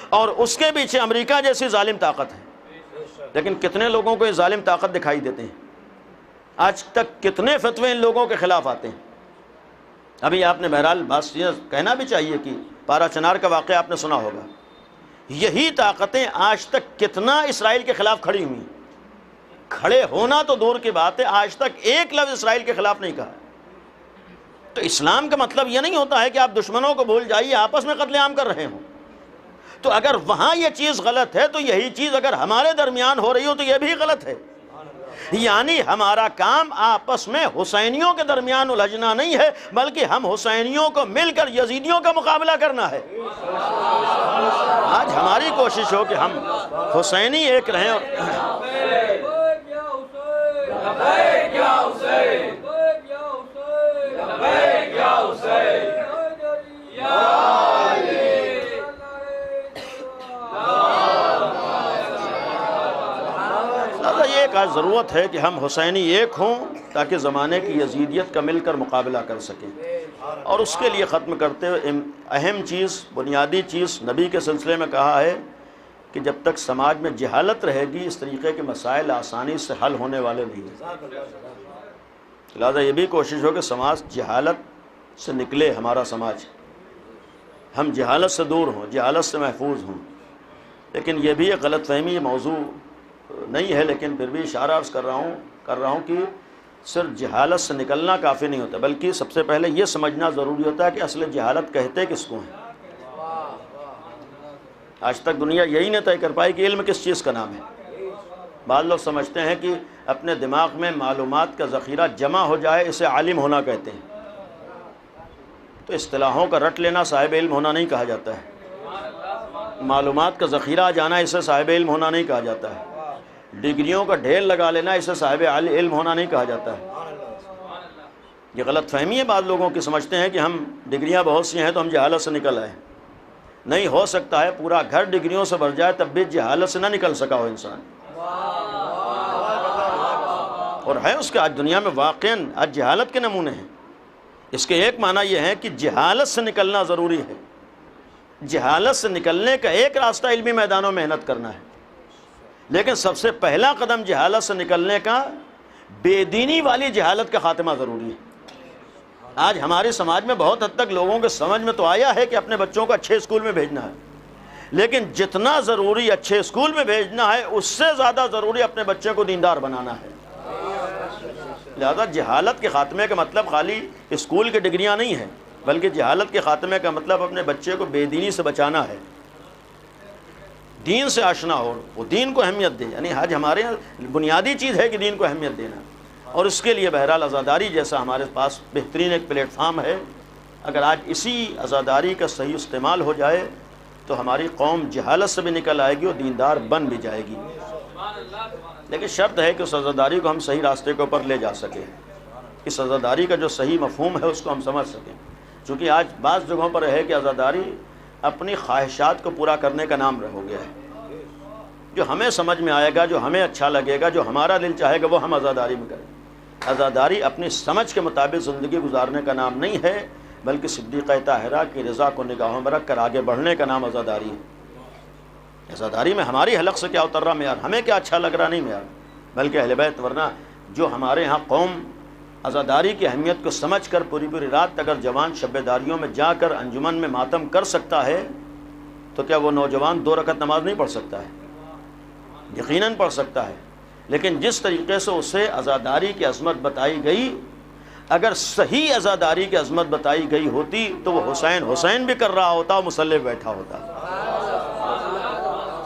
اور اس کے پیچھے امریکہ جیسی ظالم طاقت ہے. لیکن کتنے لوگوں کو یہ ظالم طاقت دکھائی دیتے ہیں؟ آج تک کتنے فتوے ان لوگوں کے خلاف آتے ہیں؟ ابھی آپ نے بہرحال بات یہ کہنا بھی چاہیے کہ پارا چنار کا واقعہ آپ نے سنا ہوگا. یہی طاقتیں آج تک کتنا اسرائیل کے خلاف کھڑی ہوئی، کھڑے ہونا تو دور کی بات ہے، آج تک ایک لفظ اسرائیل کے خلاف نہیں کہا. تو اسلام کا مطلب یہ نہیں ہوتا ہے کہ آپ دشمنوں کو بھول جائیے، آپس میں قتل عام کر رہے ہوں. تو اگر وہاں یہ چیز غلط ہے تو یہی چیز اگر ہمارے درمیان ہو رہی ہو تو یہ بھی غلط ہے. یعنی ہمارا کام آپس میں حسینیوں کے درمیان الجھنا نہیں ہے، بلکہ ہم حسینیوں کو مل کر یزیدیوں کا مقابلہ کرنا ہے. آج ہماری کوشش ہو کہ ہم حسینی ایک رہیں اور یہ ایک آج ضرورت ہے کہ ہم حسینی ایک ہوں تاکہ زمانے کی یزیدیت کا مل کر مقابلہ کر سکیں. اور اس کے لیے ختم کرتے ہوئے اہم چیز، بنیادی چیز نبی کے سلسلے میں کہا ہے کہ جب تک سماج میں جہالت رہے گی اس طریقے کے مسائل آسانی سے حل ہونے والے نہیں ہیں. لہٰذا یہ بھی کوشش ہو کہ سماج جہالت سے نکلے، ہمارا سماج، ہم جہالت سے دور ہوں، جہالت سے محفوظ ہوں. لیکن یہ بھی ایک غلط فہمی موضوع نہیں ہے، لیکن پھر بھی اشارہ عرض کر رہا ہوں کہ صرف جہالت سے نکلنا کافی نہیں ہوتا، بلکہ سب سے پہلے یہ سمجھنا ضروری ہوتا ہے کہ اصل جہالت کہتے کس کو ہیں. آج تک دنیا یہی نہیں طے کر پائی کہ علم کس چیز کا نام ہے. بعض لوگ سمجھتے ہیں کہ اپنے دماغ میں معلومات کا ذخیرہ جمع ہو جائے اسے عالم ہونا کہتے ہیں. تو اصطلاحوں کا رٹ لینا صاحب علم ہونا نہیں کہا جاتا ہے. معلومات کا ذخیرہ آ جانا اسے صاحب علم ہونا نہیں کہا جاتا ہے. ڈگریوں کا ڈھیر لگا لینا اسے صاحب علم ہونا نہیں کہا جاتا ہے. یہ غلط فہمی ہے بعض لوگوں کی، سمجھتے ہیں کہ ہم ڈگریاں بہت سی ہیں تو ہم جہالت سے نکل آئے. نہیں ہو سکتا ہے پورا گھر ڈگریوں سے بھر جائے تب بھی جہالت سے نہ نکل سکا ہو انسان. اور ہے اس کے آج دنیا میں واقعاً آج جہالت کے نمونے ہیں. اس کے ایک معنی یہ ہے کہ جہالت سے نکلنا ضروری ہے. جہالت سے نکلنے کا ایک راستہ علمی میدانوں میں محنت کرنا ہے، لیکن سب سے پہلا قدم جہالت سے نکلنے کا بے دینی والی جہالت کا خاتمہ ضروری ہے. آج ہمارے سماج میں بہت حد تک لوگوں کے سمجھ میں تو آیا ہے کہ اپنے بچوں کو اچھے اسکول میں بھیجنا ہے، لیکن جتنا ضروری اچھے اسکول میں بھیجنا ہے اس سے زیادہ ضروری اپنے بچے کو دیندار بنانا ہے. لہذا جہالت کے خاتمے کا مطلب خالی اسکول کی ڈگریاں نہیں ہیں، بلکہ جہالت کے خاتمے کا مطلب اپنے بچے کو بے دینی سے بچانا ہے، دین سے آشنا ہو، وہ دین کو اہمیت دے. یعنی حج ہمارے یہاں بنیادی چیز ہے کہ دین کو اہمیت دینا، اور اس کے لیے بہرحال عزاداری جیسا ہمارے پاس بہترین ایک پلیٹ فارم ہے. اگر آج اسی عزاداری کا صحیح استعمال ہو جائے تو ہماری قوم جہالت سے بھی نکل آئے گی اور دیندار بن بھی جائے گی. لیکن شرط ہے کہ اس عزاداری کو ہم صحیح راستے کے اوپر لے جا سکیں، اس عزاداری کا جو صحیح مفہوم ہے اس کو ہم سمجھ سکیں. چونکہ آج بعض جگہوں پر ہے کہ عزاداری اپنی خواہشات کو پورا کرنے کا نام ہو گیا ہے. جو ہمیں سمجھ میں آئے گا، جو ہمیں اچھا لگے گا، جو ہمارا دل چاہے گا، وہ ہم عزاداری میں کریں. عزاداری اپنی سمجھ کے مطابق زندگی گزارنے کا نام نہیں ہے، بلکہ صدیقہ طاہرہ کی رضا کو نگاہوں میں رکھ کر آگے بڑھنے کا نام عزاداری ہے. عزاداری میں ہماری حلق سے کیا اتر رہا معیار، ہمیں کیا اچھا لگ رہا نہیں معیار، بلکہ اہل بیت. ورنہ جو ہمارے ہاں قوم عزاداری کی اہمیت کو سمجھ کر پوری پوری رات اگر جوان شب داریوں میں جا کر انجمن میں ماتم کر سکتا ہے تو کیا وہ نوجوان 2 رکعت نماز نہیں پڑھ سکتا ہے؟ یقیناً پڑھ سکتا ہے. لیکن جس طریقے سے اسے عزاداری کی عظمت بتائی گئی، اگر صحیح عزاداری کی عظمت بتائی گئی ہوتی تو وہ حسین بھی کر رہا ہوتا اور مصلی پہ بیٹھا ہوتا.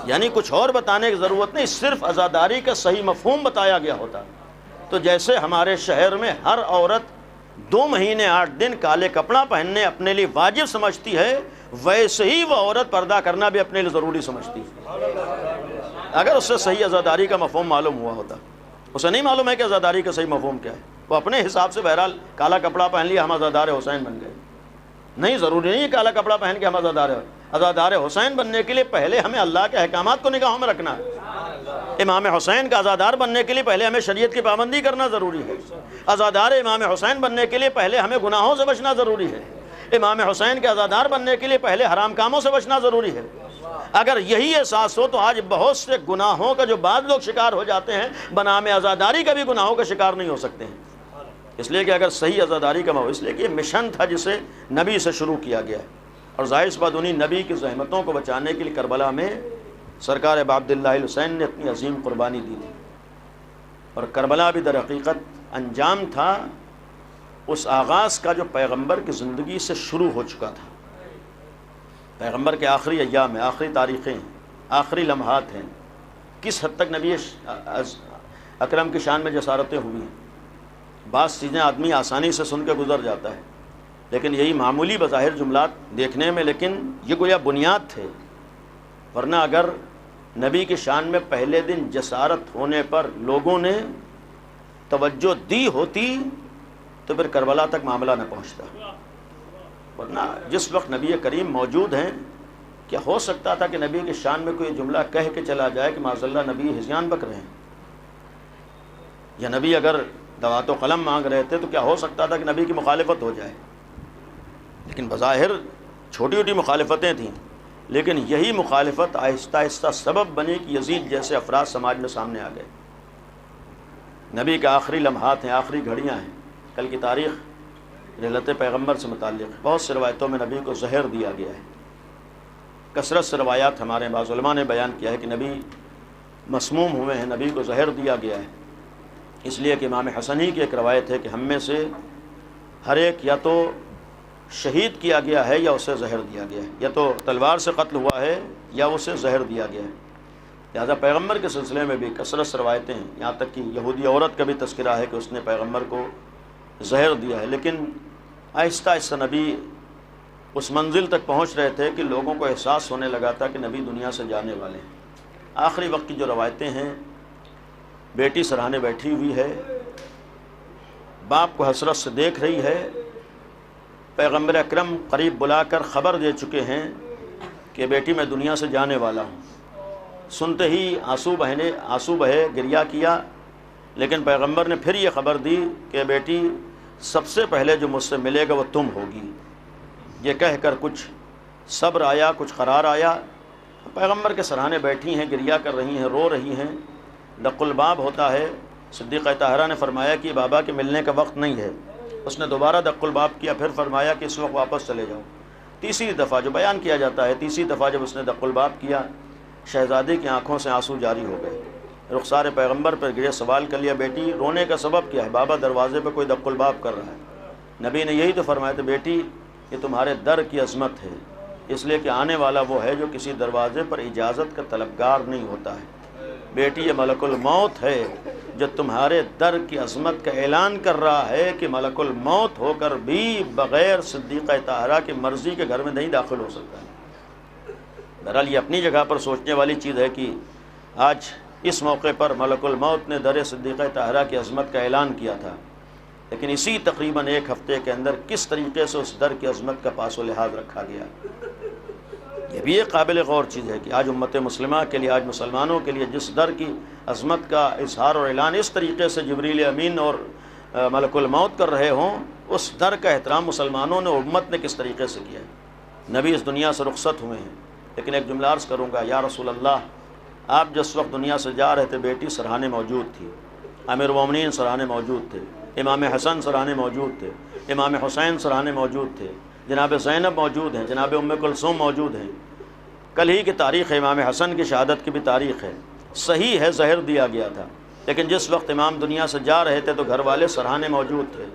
یعنی کچھ اور بتانے کی ضرورت نہیں، صرف عزاداری کا صحیح مفہوم بتایا گیا ہوتا. تو جیسے ہمارے شہر میں ہر عورت 2 مہینے 8 دن کالے کپڑا پہننے اپنے لیے واجب سمجھتی ہے، ویسے ہی وہ عورت پردہ کرنا بھی اپنے لیے ضروری سمجھتی ہے. اگر اس سے صحیح عزاداری کا مفہوم معلوم ہوا ہوتا. اسے نہیں معلوم ہے کہ عزاداری کا صحیح مفہوم کیا ہے، وہ اپنے حساب سے بہرحال کالا کپڑا پہن لیا، ہم عزادار حسین بن گئے. نہیں، ضروری نہیں ہے کالا کپڑا پہن کے ہم عزادار حسین بننے کے لیے پہلے ہمیں اللہ کے احکامات کو نگاہوں میں رکھنا ہے. امام حسین کا عزادار بننے کے لیے پہلے ہمیں شریعت کی پابندی کرنا ضروری ہے. عزادار امام حسین بننے کے لیے پہلے ہمیں گناہوں سے بچنا ضروری ہے. امام حسین کے عزادار بننے کے لیے پہلے حرام کاموں سے بچنا ضروری ہے. اگر یہی احساس ہو تو آج بہت سے گناہوں کا جو بعض لوگ شکار ہو جاتے ہیں، بنام عزاداری کا بھی گناہوں کا شکار نہیں ہو سکتے ہیں. اس لیے کہ اگر صحیح عزاداری کا اس لیے کہ یہ مشن تھا جسے نبی سے شروع کیا گیا ہے، اور ظاہر سی بات انہیں نبی کی زحمتوں کو بچانے کے لیے کربلا میں سرکار ابا عبداللہ حسین نے اپنی عظیم قربانی دی تھی. اور کربلا بھی در حقیقت انجام تھا اس آغاز کا جو پیغمبر کی زندگی سے شروع ہو چکا تھا. پیغمبر کے آخری ایام ہیں، آخری تاریخیں ہیں، آخری لمحات ہیں. کس حد تک نبی اکرم کی شان میں جسارتیں ہوئی ہیں. بعض چیزیں آدمی آسانی سے سن کے گزر جاتا ہے، لیکن یہی معمولی بظاہر جملات دیکھنے میں، لیکن یہ گویا بنیاد تھے. ورنہ اگر نبی کی شان میں پہلے دن جسارت ہونے پر لوگوں نے توجہ دی ہوتی تو پھر کربلا تک معاملہ نہ پہنچتا. ورنہ جس وقت نبی کریم موجود ہیں، کیا ہو سکتا تھا کہ نبی کی شان میں کوئی جملہ کہہ کے چلا جائے کہ معاذ اللہ نبی ہذیان بک رہے ہیں، یا نبی اگر دوات و قلم مانگ رہے تھے تو کیا ہو سکتا تھا کہ نبی کی مخالفت ہو جائے. لیکن بظاہر چھوٹی چھوٹی مخالفتیں تھیں، لیکن یہی مخالفت آہستہ آہستہ سبب بنی کہ یزید جیسے افراد سماج میں سامنے آ گئے. نبی کے آخری لمحات ہیں، آخری گھڑیاں ہیں. کل کی تاریخ رحلت پیغمبر سے متعلق بہت سی روایتوں میں نبی کو زہر دیا گیا ہے. کثرت سے روایات ہمارے بعض علماء نے بیان کیا ہے کہ نبی مسموم ہوئے ہیں، نبی کو زہر دیا گیا ہے. اس لیے کہ امام حسنی کی ایک روایت ہے کہ ہم میں سے ہر ایک یا تو شہید کیا گیا ہے یا اسے زہر دیا گیا ہے، یا تو تلوار سے قتل ہوا ہے یا اسے زہر دیا گیا ہے. لہذا پیغمبر کے سلسلے میں بھی کثرت سے روایتیں ہیں. یہاں تک کہ یہودی عورت کا بھی تذکرہ ہے کہ اس نے پیغمبر کو زہر دیا ہے. لیکن آہستہ آہستہ نبی اس منزل تک پہنچ رہے تھے کہ لوگوں کو احساس ہونے لگا تھا کہ نبی دنیا سے جانے والے ہیں. آخری وقت کی جو روایتیں ہیں، بیٹی سرہانے بیٹھی ہوئی ہے، باپ کو حسرت سے دیکھ رہی ہے. پیغمبر اکرم قریب بلا کر خبر دے چکے ہیں کہ بیٹی میں دنیا سے جانے والا ہوں. سنتے ہی آنسو بہے، گریہ کیا. لیکن پیغمبر نے پھر یہ خبر دی کہ بیٹی سب سے پہلے جو مجھ سے ملے گا وہ تم ہوگی. یہ کہہ کر کچھ صبر آیا، کچھ قرار آیا. پیغمبر کے سرہانے بیٹھی ہیں، گریہ کر رہی ہیں، رو رہی ہیں. دق الباب ہوتا ہے. صدیقہ طاہرہ نے فرمایا کہ بابا کے ملنے کا وقت نہیں ہے. اس نے دوبارہ دق الباب کیا، پھر فرمایا کہ اس وقت واپس چلے جاؤ. تیسری دفعہ جو بیان کیا جاتا ہے، تیسری دفعہ جب اس نے دق الباب کیا، شہزادی کی آنکھوں سے آنسو جاری ہو گئے. رخسار پیغمبر پر گرے، سوال کر لیا بیٹی رونے کا سبب کیا ہے؟ بابا دروازے پہ کوئی دق الباب کر رہا ہے۔ نبی نے یہی تو فرمایا تھا بیٹی یہ تمہارے در کی عظمت ہے، اس لیے کہ آنے والا وہ ہے جو کسی دروازے پر اجازت کا طلبگار نہیں ہوتا ہے۔ بیٹی یہ ملک الموت ہے جو تمہارے در کی عظمت کا اعلان کر رہا ہے کہ ملک الموت ہو کر بھی بغیر صدیقہ طاہرہ کی مرضی کے گھر میں نہیں داخل ہو سکتا ہے۔ بہرحال یہ اپنی جگہ پر سوچنے والی چیز ہے کہ آج اس موقع پر ملک الموت نے در صدیقہ طاہرہ کی عظمت کا اعلان کیا تھا، لیکن اسی تقریباً ایک ہفتے کے اندر کس طریقے سے اس در کی عظمت کا پاس و لحاظ رکھا گیا۔ یہ بھی ایک قابل غور چیز ہے کہ آج امت مسلمہ کے لیے، آج مسلمانوں کے لیے جس در کی عظمت کا اظہار اور اعلان اس طریقے سے جبریل امین اور ملک الموت کر رہے ہوں، اس در کا احترام مسلمانوں نے، امت نے کس طریقے سے کیا ہے۔ نبی اس دنیا سے رخصت ہوئے ہیں، لیکن ایک جملہ عرض کروں گا، یا رسول اللہ آپ جس وقت دنیا سے جا رہے تھے بیٹی سرحانے موجود تھی، امیر المومنین سرحانے موجود تھے، امام حسن سرحانے موجود تھے، امام حسین سرحانے موجود تھے، جناب زینب موجود ہیں، جناب ام کلثوم موجود ہیں۔ کل ہی کی تاریخ ہے، امام حسن کی شہادت کی بھی تاریخ ہے، صحیح ہے زہر دیا گیا تھا، لیکن جس وقت امام دنیا سے جا رہے تھے تو گھر والے سرحانے موجود تھے،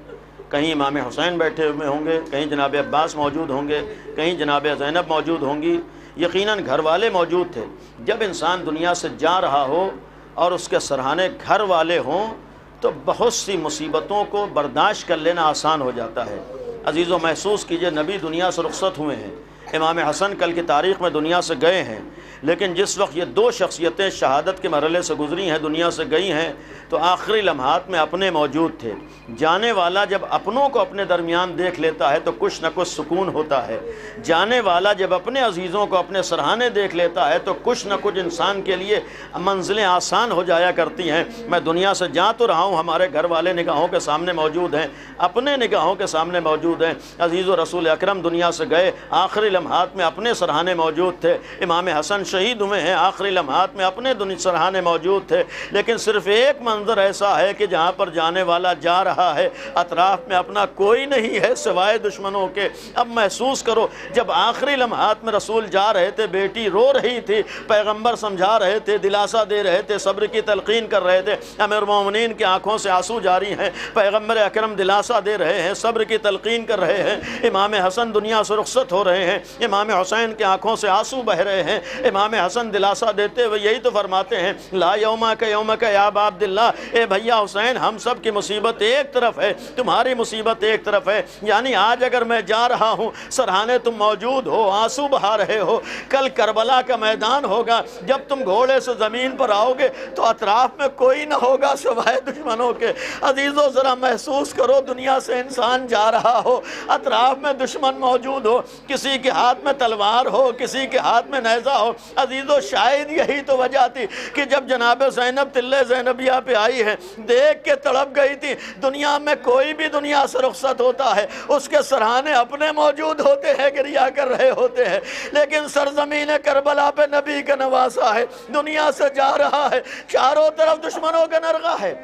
کہیں امام حسین بیٹھے ہوئے ہوں گے، کہیں جناب عباس موجود ہوں گے، کہیں جناب زینب موجود ہوں گی، یقیناً گھر والے موجود تھے۔ جب انسان دنیا سے جا رہا ہو اور اس کے سرحانے گھر والے ہوں تو بہت سی مصیبتوں کو برداشت کر لینا آسان ہو جاتا ہے۔ عزیزو محسوس کیجئے نبی دنیا سے رخصت ہوئے ہیں، امام حسن کل کی تاریخ میں دنیا سے گئے ہیں، لیکن جس وقت یہ دو شخصیتیں شہادت کے مرحلے سے گزری ہیں، دنیا سے گئی ہیں، تو آخری لمحات میں اپنے موجود تھے۔ جانے والا جب اپنوں کو اپنے درمیان دیکھ لیتا ہے تو کچھ نہ کچھ سکون ہوتا ہے، جانے والا جب اپنے عزیزوں کو اپنے سرحانے دیکھ لیتا ہے تو کچھ نہ کچھ انسان کے لیے منزلیں آسان ہو جایا کرتی ہیں۔ میں دنیا سے جا تو رہا ہوں، ہمارے گھر والے نگاہوں کے سامنے موجود ہیں، اپنے نگاہوں کے سامنے موجود ہیں۔ عزیز و رسول اکرم دنیا سے گئے، آخری لمحات میں اپنے سرحانے موجود تھے۔ امام حسن شہید ہوئے ہیں، آخری لمحات میں اپنے سرحانے موجود تھے، لیکن صرف ایک منظر ایسا ہے کہ جہاں پر جانے والا جا رہا ہے اطراف میں اپنا کوئی نہیں ہے سوائے دشمنوں کے۔ اب محسوس کرو جب آخری لمحات میں رسول جا رہے تھے، بیٹی رو رہی تھی، پیغمبر سمجھا رہے تھے، دلاسا دے رہے تھے، صبر کی تلقین کر رہے تھے، امیر المومنین کی آنکھوں سے آنسو جاری ہیں، پیغمبر اکرم دلاسا دے رہے ہیں، صبر کی تلقین کر رہے ہیں، امام حسن دنیا سے رخصت ہو رہے ہیں، امام حسین کی آنکھوں سے آنسو بہ رہے ہیں، امام حسن دلاسا دیتے ہوئے یہی تو فرماتے ہیں، لا یوما کا یوم کا یا ابا عبداللہ، اے بھیا حسین ہم سب کی مصیبت ایک طرف ہے، تمہاری مصیبت ایک طرف ہے۔ یعنی آج اگر میں جا رہا ہوں، سرحانے تم موجود ہو، آنسو بہا رہے ہو، کل کربلا کا میدان ہوگا، جب تم گھوڑے سے زمین پر آؤ گے تو اطراف میں کوئی نہ ہوگا سوائے دشمنوں کے۔ عزیزو ذرا محسوس کرو، دنیا سے انسان جا رہا ہو، اطراف میں دشمن موجود ہو، کسی کے ہاتھ میں تلوار ہو، کسی کے ہاتھ میں نیزہ ہو۔ عزیزو شاید یہی تو وجہ تھی کہ جب جناب زینب تلے زینبیہ پہ آئی ہے، دیکھ کے تڑپ گئی تھی۔ دنیا میں کوئی بھی دنیا سے رخصت ہوتا ہے، اس کے سرحانے اپنے موجود ہوتے ہیں، گریا کر رہے ہوتے ہیں، لیکن سرزمین کربلا پہ نبی کا نواسا ہے، دنیا سے جا رہا ہے، چاروں طرف دشمنوں کا نرغہ ہے۔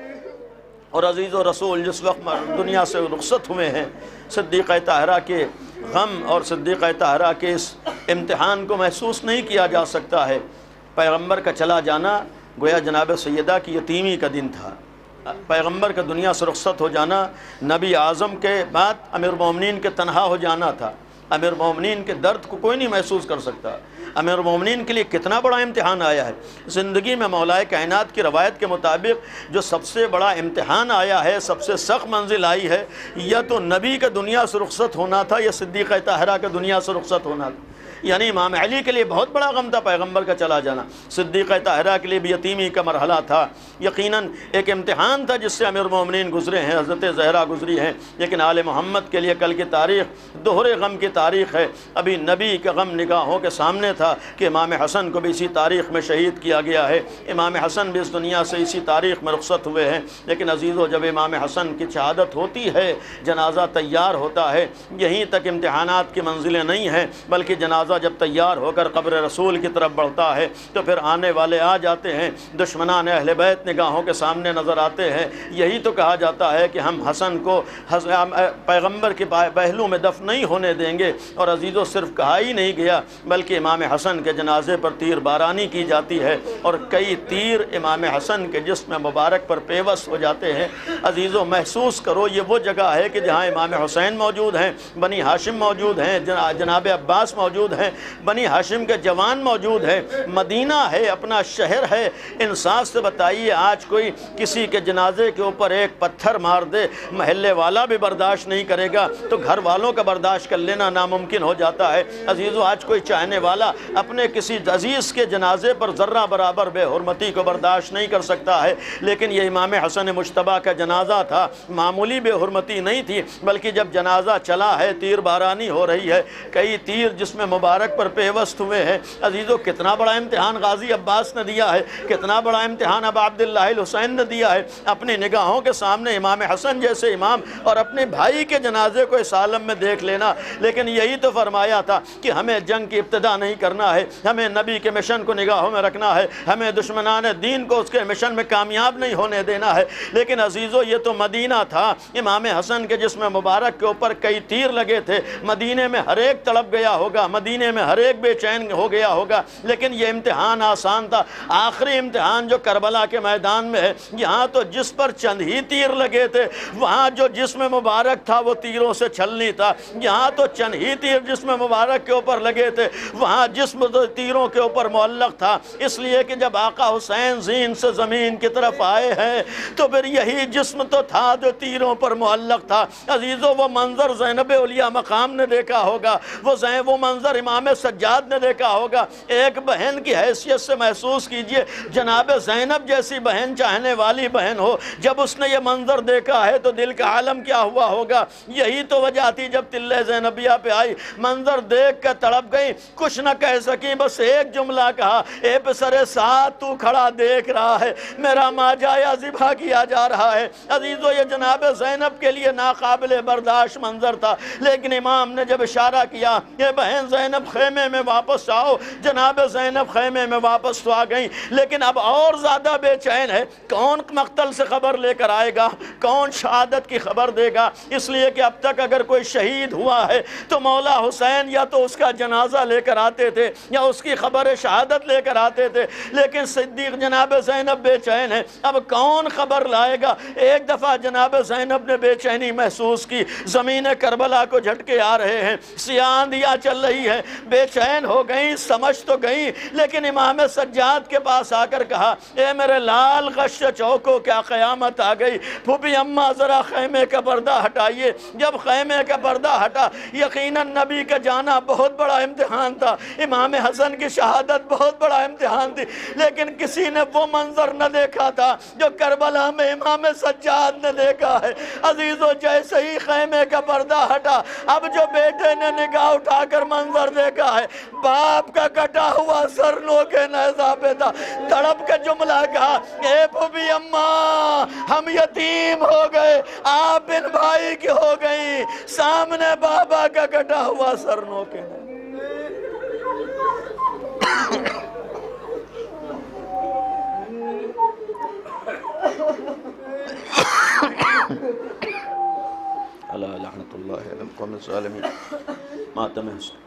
اور عزیز و رسول جس وقت دنیا سے رخصت ہوئے ہیں، صدیقہ طاہرہ کے غم اور صدیقہ طاہرہ کے اس امتحان کو محسوس نہیں کیا جا سکتا ہے۔ پیغمبر کا چلا جانا گویا جناب سیدہ کی یتیمی کا دن تھا، پیغمبر کا دنیا سے رخصت ہو جانا نبی اعظم کے بعد امیر المومنین کے تنہا ہو جانا تھا۔ امیر المومنین کے درد کو کوئی نہیں محسوس کر سکتا۔ امیر المومنین کے لیے کتنا بڑا امتحان آیا ہے۔ زندگی میں مولا کائنات کی روایت کے مطابق جو سب سے بڑا امتحان آیا ہے، سب سے سخت منزل آئی ہے، یا تو نبی کا دنیا سے رخصت ہونا تھا یا صدیقہ طاہرہ کا دنیا سے رخصت ہونا تھا۔ یعنی امام علی کے لیے بہت بڑا غم تھا پیغمبر کا چلا جانا، صدیقہ طاہرہ کے لیے بھی یتیمی کا مرحلہ تھا، یقیناً ایک امتحان تھا جس سے امیر المومنین گزرے ہیں، حضرت زہرا گزری ہیں، لیکن آل محمد کے لیے کل کی تاریخ دوہرے غم کی تاریخ ہے۔ ابھی نبی کا غم نگاہوں کے سامنے تھا کہ امام حسن کو بھی اسی تاریخ میں شہید کیا گیا ہے، امام حسن بھی اس دنیا سے اسی تاریخ میں رخصت ہوئے ہیں۔ لیکن عزیزو جب امام حسن کی شہادت ہوتی ہے، جنازہ تیار ہوتا ہے، یہیں تک امتحانات کی منزلیں نہیں ہیں، بلکہ جنازہ جنازہ جب تیار ہو کر قبر رسول کی طرف بڑھتا ہے تو پھر آنے والے آ جاتے ہیں، دشمنان اہل بیت نگاہوں کے سامنے نظر آتے ہیں۔ یہی تو کہا جاتا ہے کہ ہم حسن کو پیغمبر کے پہلو میں دفن نہیں ہونے دیں گے۔ اور عزیزوں، صرف کہا ہی نہیں گیا بلکہ امام حسن کے جنازے پر تیر بارانی کی جاتی ہے اور کئی تیر امام حسن کے جسم مبارک پر پیوست ہو جاتے ہیں۔ عزیزوں، محسوس کرو یہ وہ جگہ ہے کہ جہاں امام حسین موجود ہیں، بنی ہاشم موجود ہیں، جناب عباس موجود ہیں، بنی ہاشم کے جوان موجود ہیں، مدینہ ہے، اپنا شہر ہے۔ انصاف سے بتائیے، آج کوئی کسی کے جنازے کے اوپر ایک پتھر مار دے، محلے والا بھی برداشت نہیں کرے گا تو گھر والوں کا برداشت کر لینا ناممکن ہو جاتا ہے۔ عزیزو، آج کوئی چاہنے والا اپنے کسی عزیز کے جنازے پر ذرہ برابر بے حرمتی کو برداشت نہیں کر سکتا ہے، لیکن یہ امام حسن مجتبیٰ کا جنازہ تھا، معمولی بے حرمتی نہیں تھی، بلکہ جب جنازہ چلا ہے، تیر بارانی ہو رہی ہے، کئی تیر جسم مبارک پر پیوست ہوئے ہیں۔ عزیزو، کتنا بڑا امتحان غازی عباس نے دیا ہے، کتنا بڑا امتحان ابا عبداللہ الحسین نے دیا ہے، اپنی نگاہوں کے سامنے امام حسن جیسے امام اور اپنے بھائی کے جنازے کو اس عالم میں دیکھ لینا۔ لیکن یہی تو فرمایا تھا کہ ہمیں جنگ کی ابتدا نہیں کرنا ہے، ہمیں نبی کے مشن کو نگاہوں میں رکھنا ہے، ہمیں دشمنان دین کو اس کے مشن میں کامیاب نہیں ہونے دینا ہے۔ لیکن عزیزو، یہ تو مدینہ تھا، امام حسن کے جسم مبارک کے اوپر کئی تیر لگے تھے، مدینے میں ہر ایک تڑپ گیا ہوگا، مدینے میں ہر ایک بے چین ہو گیا ہوگا، لیکن یہ امتحان آسان تھا۔ آخری امتحان جو کربلا کے میدان میں ہے، یہاں تو جس پر چند ہی تیر لگے تھے، وہاں جو جسم مبارک تھا وہ تیروں سے چھلنی تھا۔ یہاں تو چند ہی تیر جسم مبارک کے اوپر لگے تھے، وہاں جسم تو تیروں کے اوپر معلق تھا۔ اس لیے کہ جب آقا حسین زین سے زمین کی طرف آئے ہیں تو پھر یہی جسم تو تھا جو تیروں پر معلق تھا۔ عزیزو، وہ منظر زینب علیہ مقام نے دیکھا ہوگا، وہ منظر امام سجاد نے دیکھا ہوگا۔ ایک بہن کی حیثیت سے محسوس کیجئے، جناب زینب جیسی بہن، چاہنے والی بہن ہو، جب اس نے یہ منظر دیکھا ہے تو دل کا عالم کیا ہوا ہوگا۔ یہی تو وجہ تھی جب تلے زینبیہ پہ آئی، منظر دیکھ کر تڑپ گئی، کچھ نہ کہہ سکی، بس ایک جملہ کہا، اے پسر ساتھ تو کھڑا دیکھ رہا ہے، میرا ماجایا ذبح کیا جا رہا ہے۔ عزیزو، یہ جناب زینب کے لیے ناقابل برداشت منظر تھا، لیکن امام نے جب اشارہ کیا کہ بہن زینب خیمے میں واپس آؤ، جناب زینب خیمے میں واپس تو آ گئیں، لیکن اب اور زیادہ بے چین ہے، کون مقتل سے خبر لے کر آئے گا، کون شہادت کی خبر دے گا۔ اس لیے کہ اب تک اگر کوئی شہید ہوا ہے تو مولا حسین یا تو اس کا جنازہ لے کر آتے تھے یا اس کی خبر شہادت لے کر آتے تھے، لیکن صدیق جناب زینب بے چین ہے، اب کون خبر لائے گا۔ ایک دفعہ جناب زینب نے بے چینی محسوس کی، زمین کربلا کو جھٹکے آ رہے ہیں، سیاہ آندھیاں چل رہی ہے، بے چین ہو گئی، سمجھ تو گئی، لیکن امام سجاد کے پاس آ کر کہا، اے میرے لال غش چوکو، کیا قیامت آ گئی، پھوپھی اماں ذرا خیمے کا پردہ ہٹائیے۔ جب خیمے کا پردہ ہٹا، یقیناً نبی کا جانا بہت بڑا امتحان تھا، امام حسن کی شہادت بہت بڑا امتحان تھی، لیکن کسی نے وہ منظر نہ دیکھا تھا جو کربلا میں امام سجاد نے دیکھا ہے۔ عزیزو، جیسے ہی خیمے کا پردہ ہٹا، اب جو بیٹے نے نگاہ اٹھا کر منظر دیکھا ہے، باپ کا کٹا ہوا سر نوکے نیزہ پہ تھا، تڑپ کے جملہ کہا، اے پھوپھی اماں، ہم یتیم ہو گئے، آپ ان بھائی کی ہو گئی، سامنے بابا کا کٹا ہوا سر نوکے نیزہ۔ اللہ لعنت اللہ علی القوم الظالمین۔ ماتم حسن۔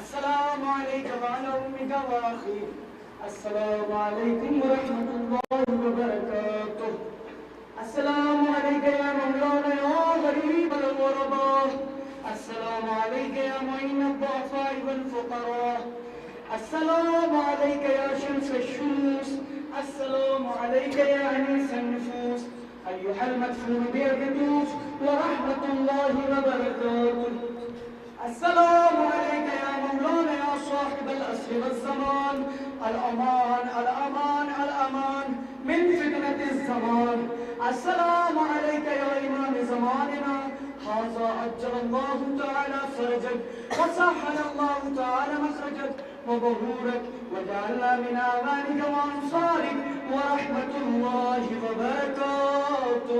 السلام عليك وعلى أمك وأخيك. السلام عليكم ورحمة الله وبركاته. السلام عليك يا مولانا يا غريب الغرباء. السلام عليك يا معين الضعفاء والفقراء. السلام عليك يا شمس الشموس. السلام عليك يا أنيس النفوس. أيها المدفون بالقدوس ورحمة الله وبركاته. السلام عليك يا مولانا يا صاحب الأسر والزمان. الأمان الأمان الأمان من فتنة الزمان. السلام عليك يا إمام زماننا. هذا أجل الله تعالى فرجك وسهل الله تعالى مخرجك وظهورك وجعلنا من أعوانك وأنصارك ورحمة الله وبركاته.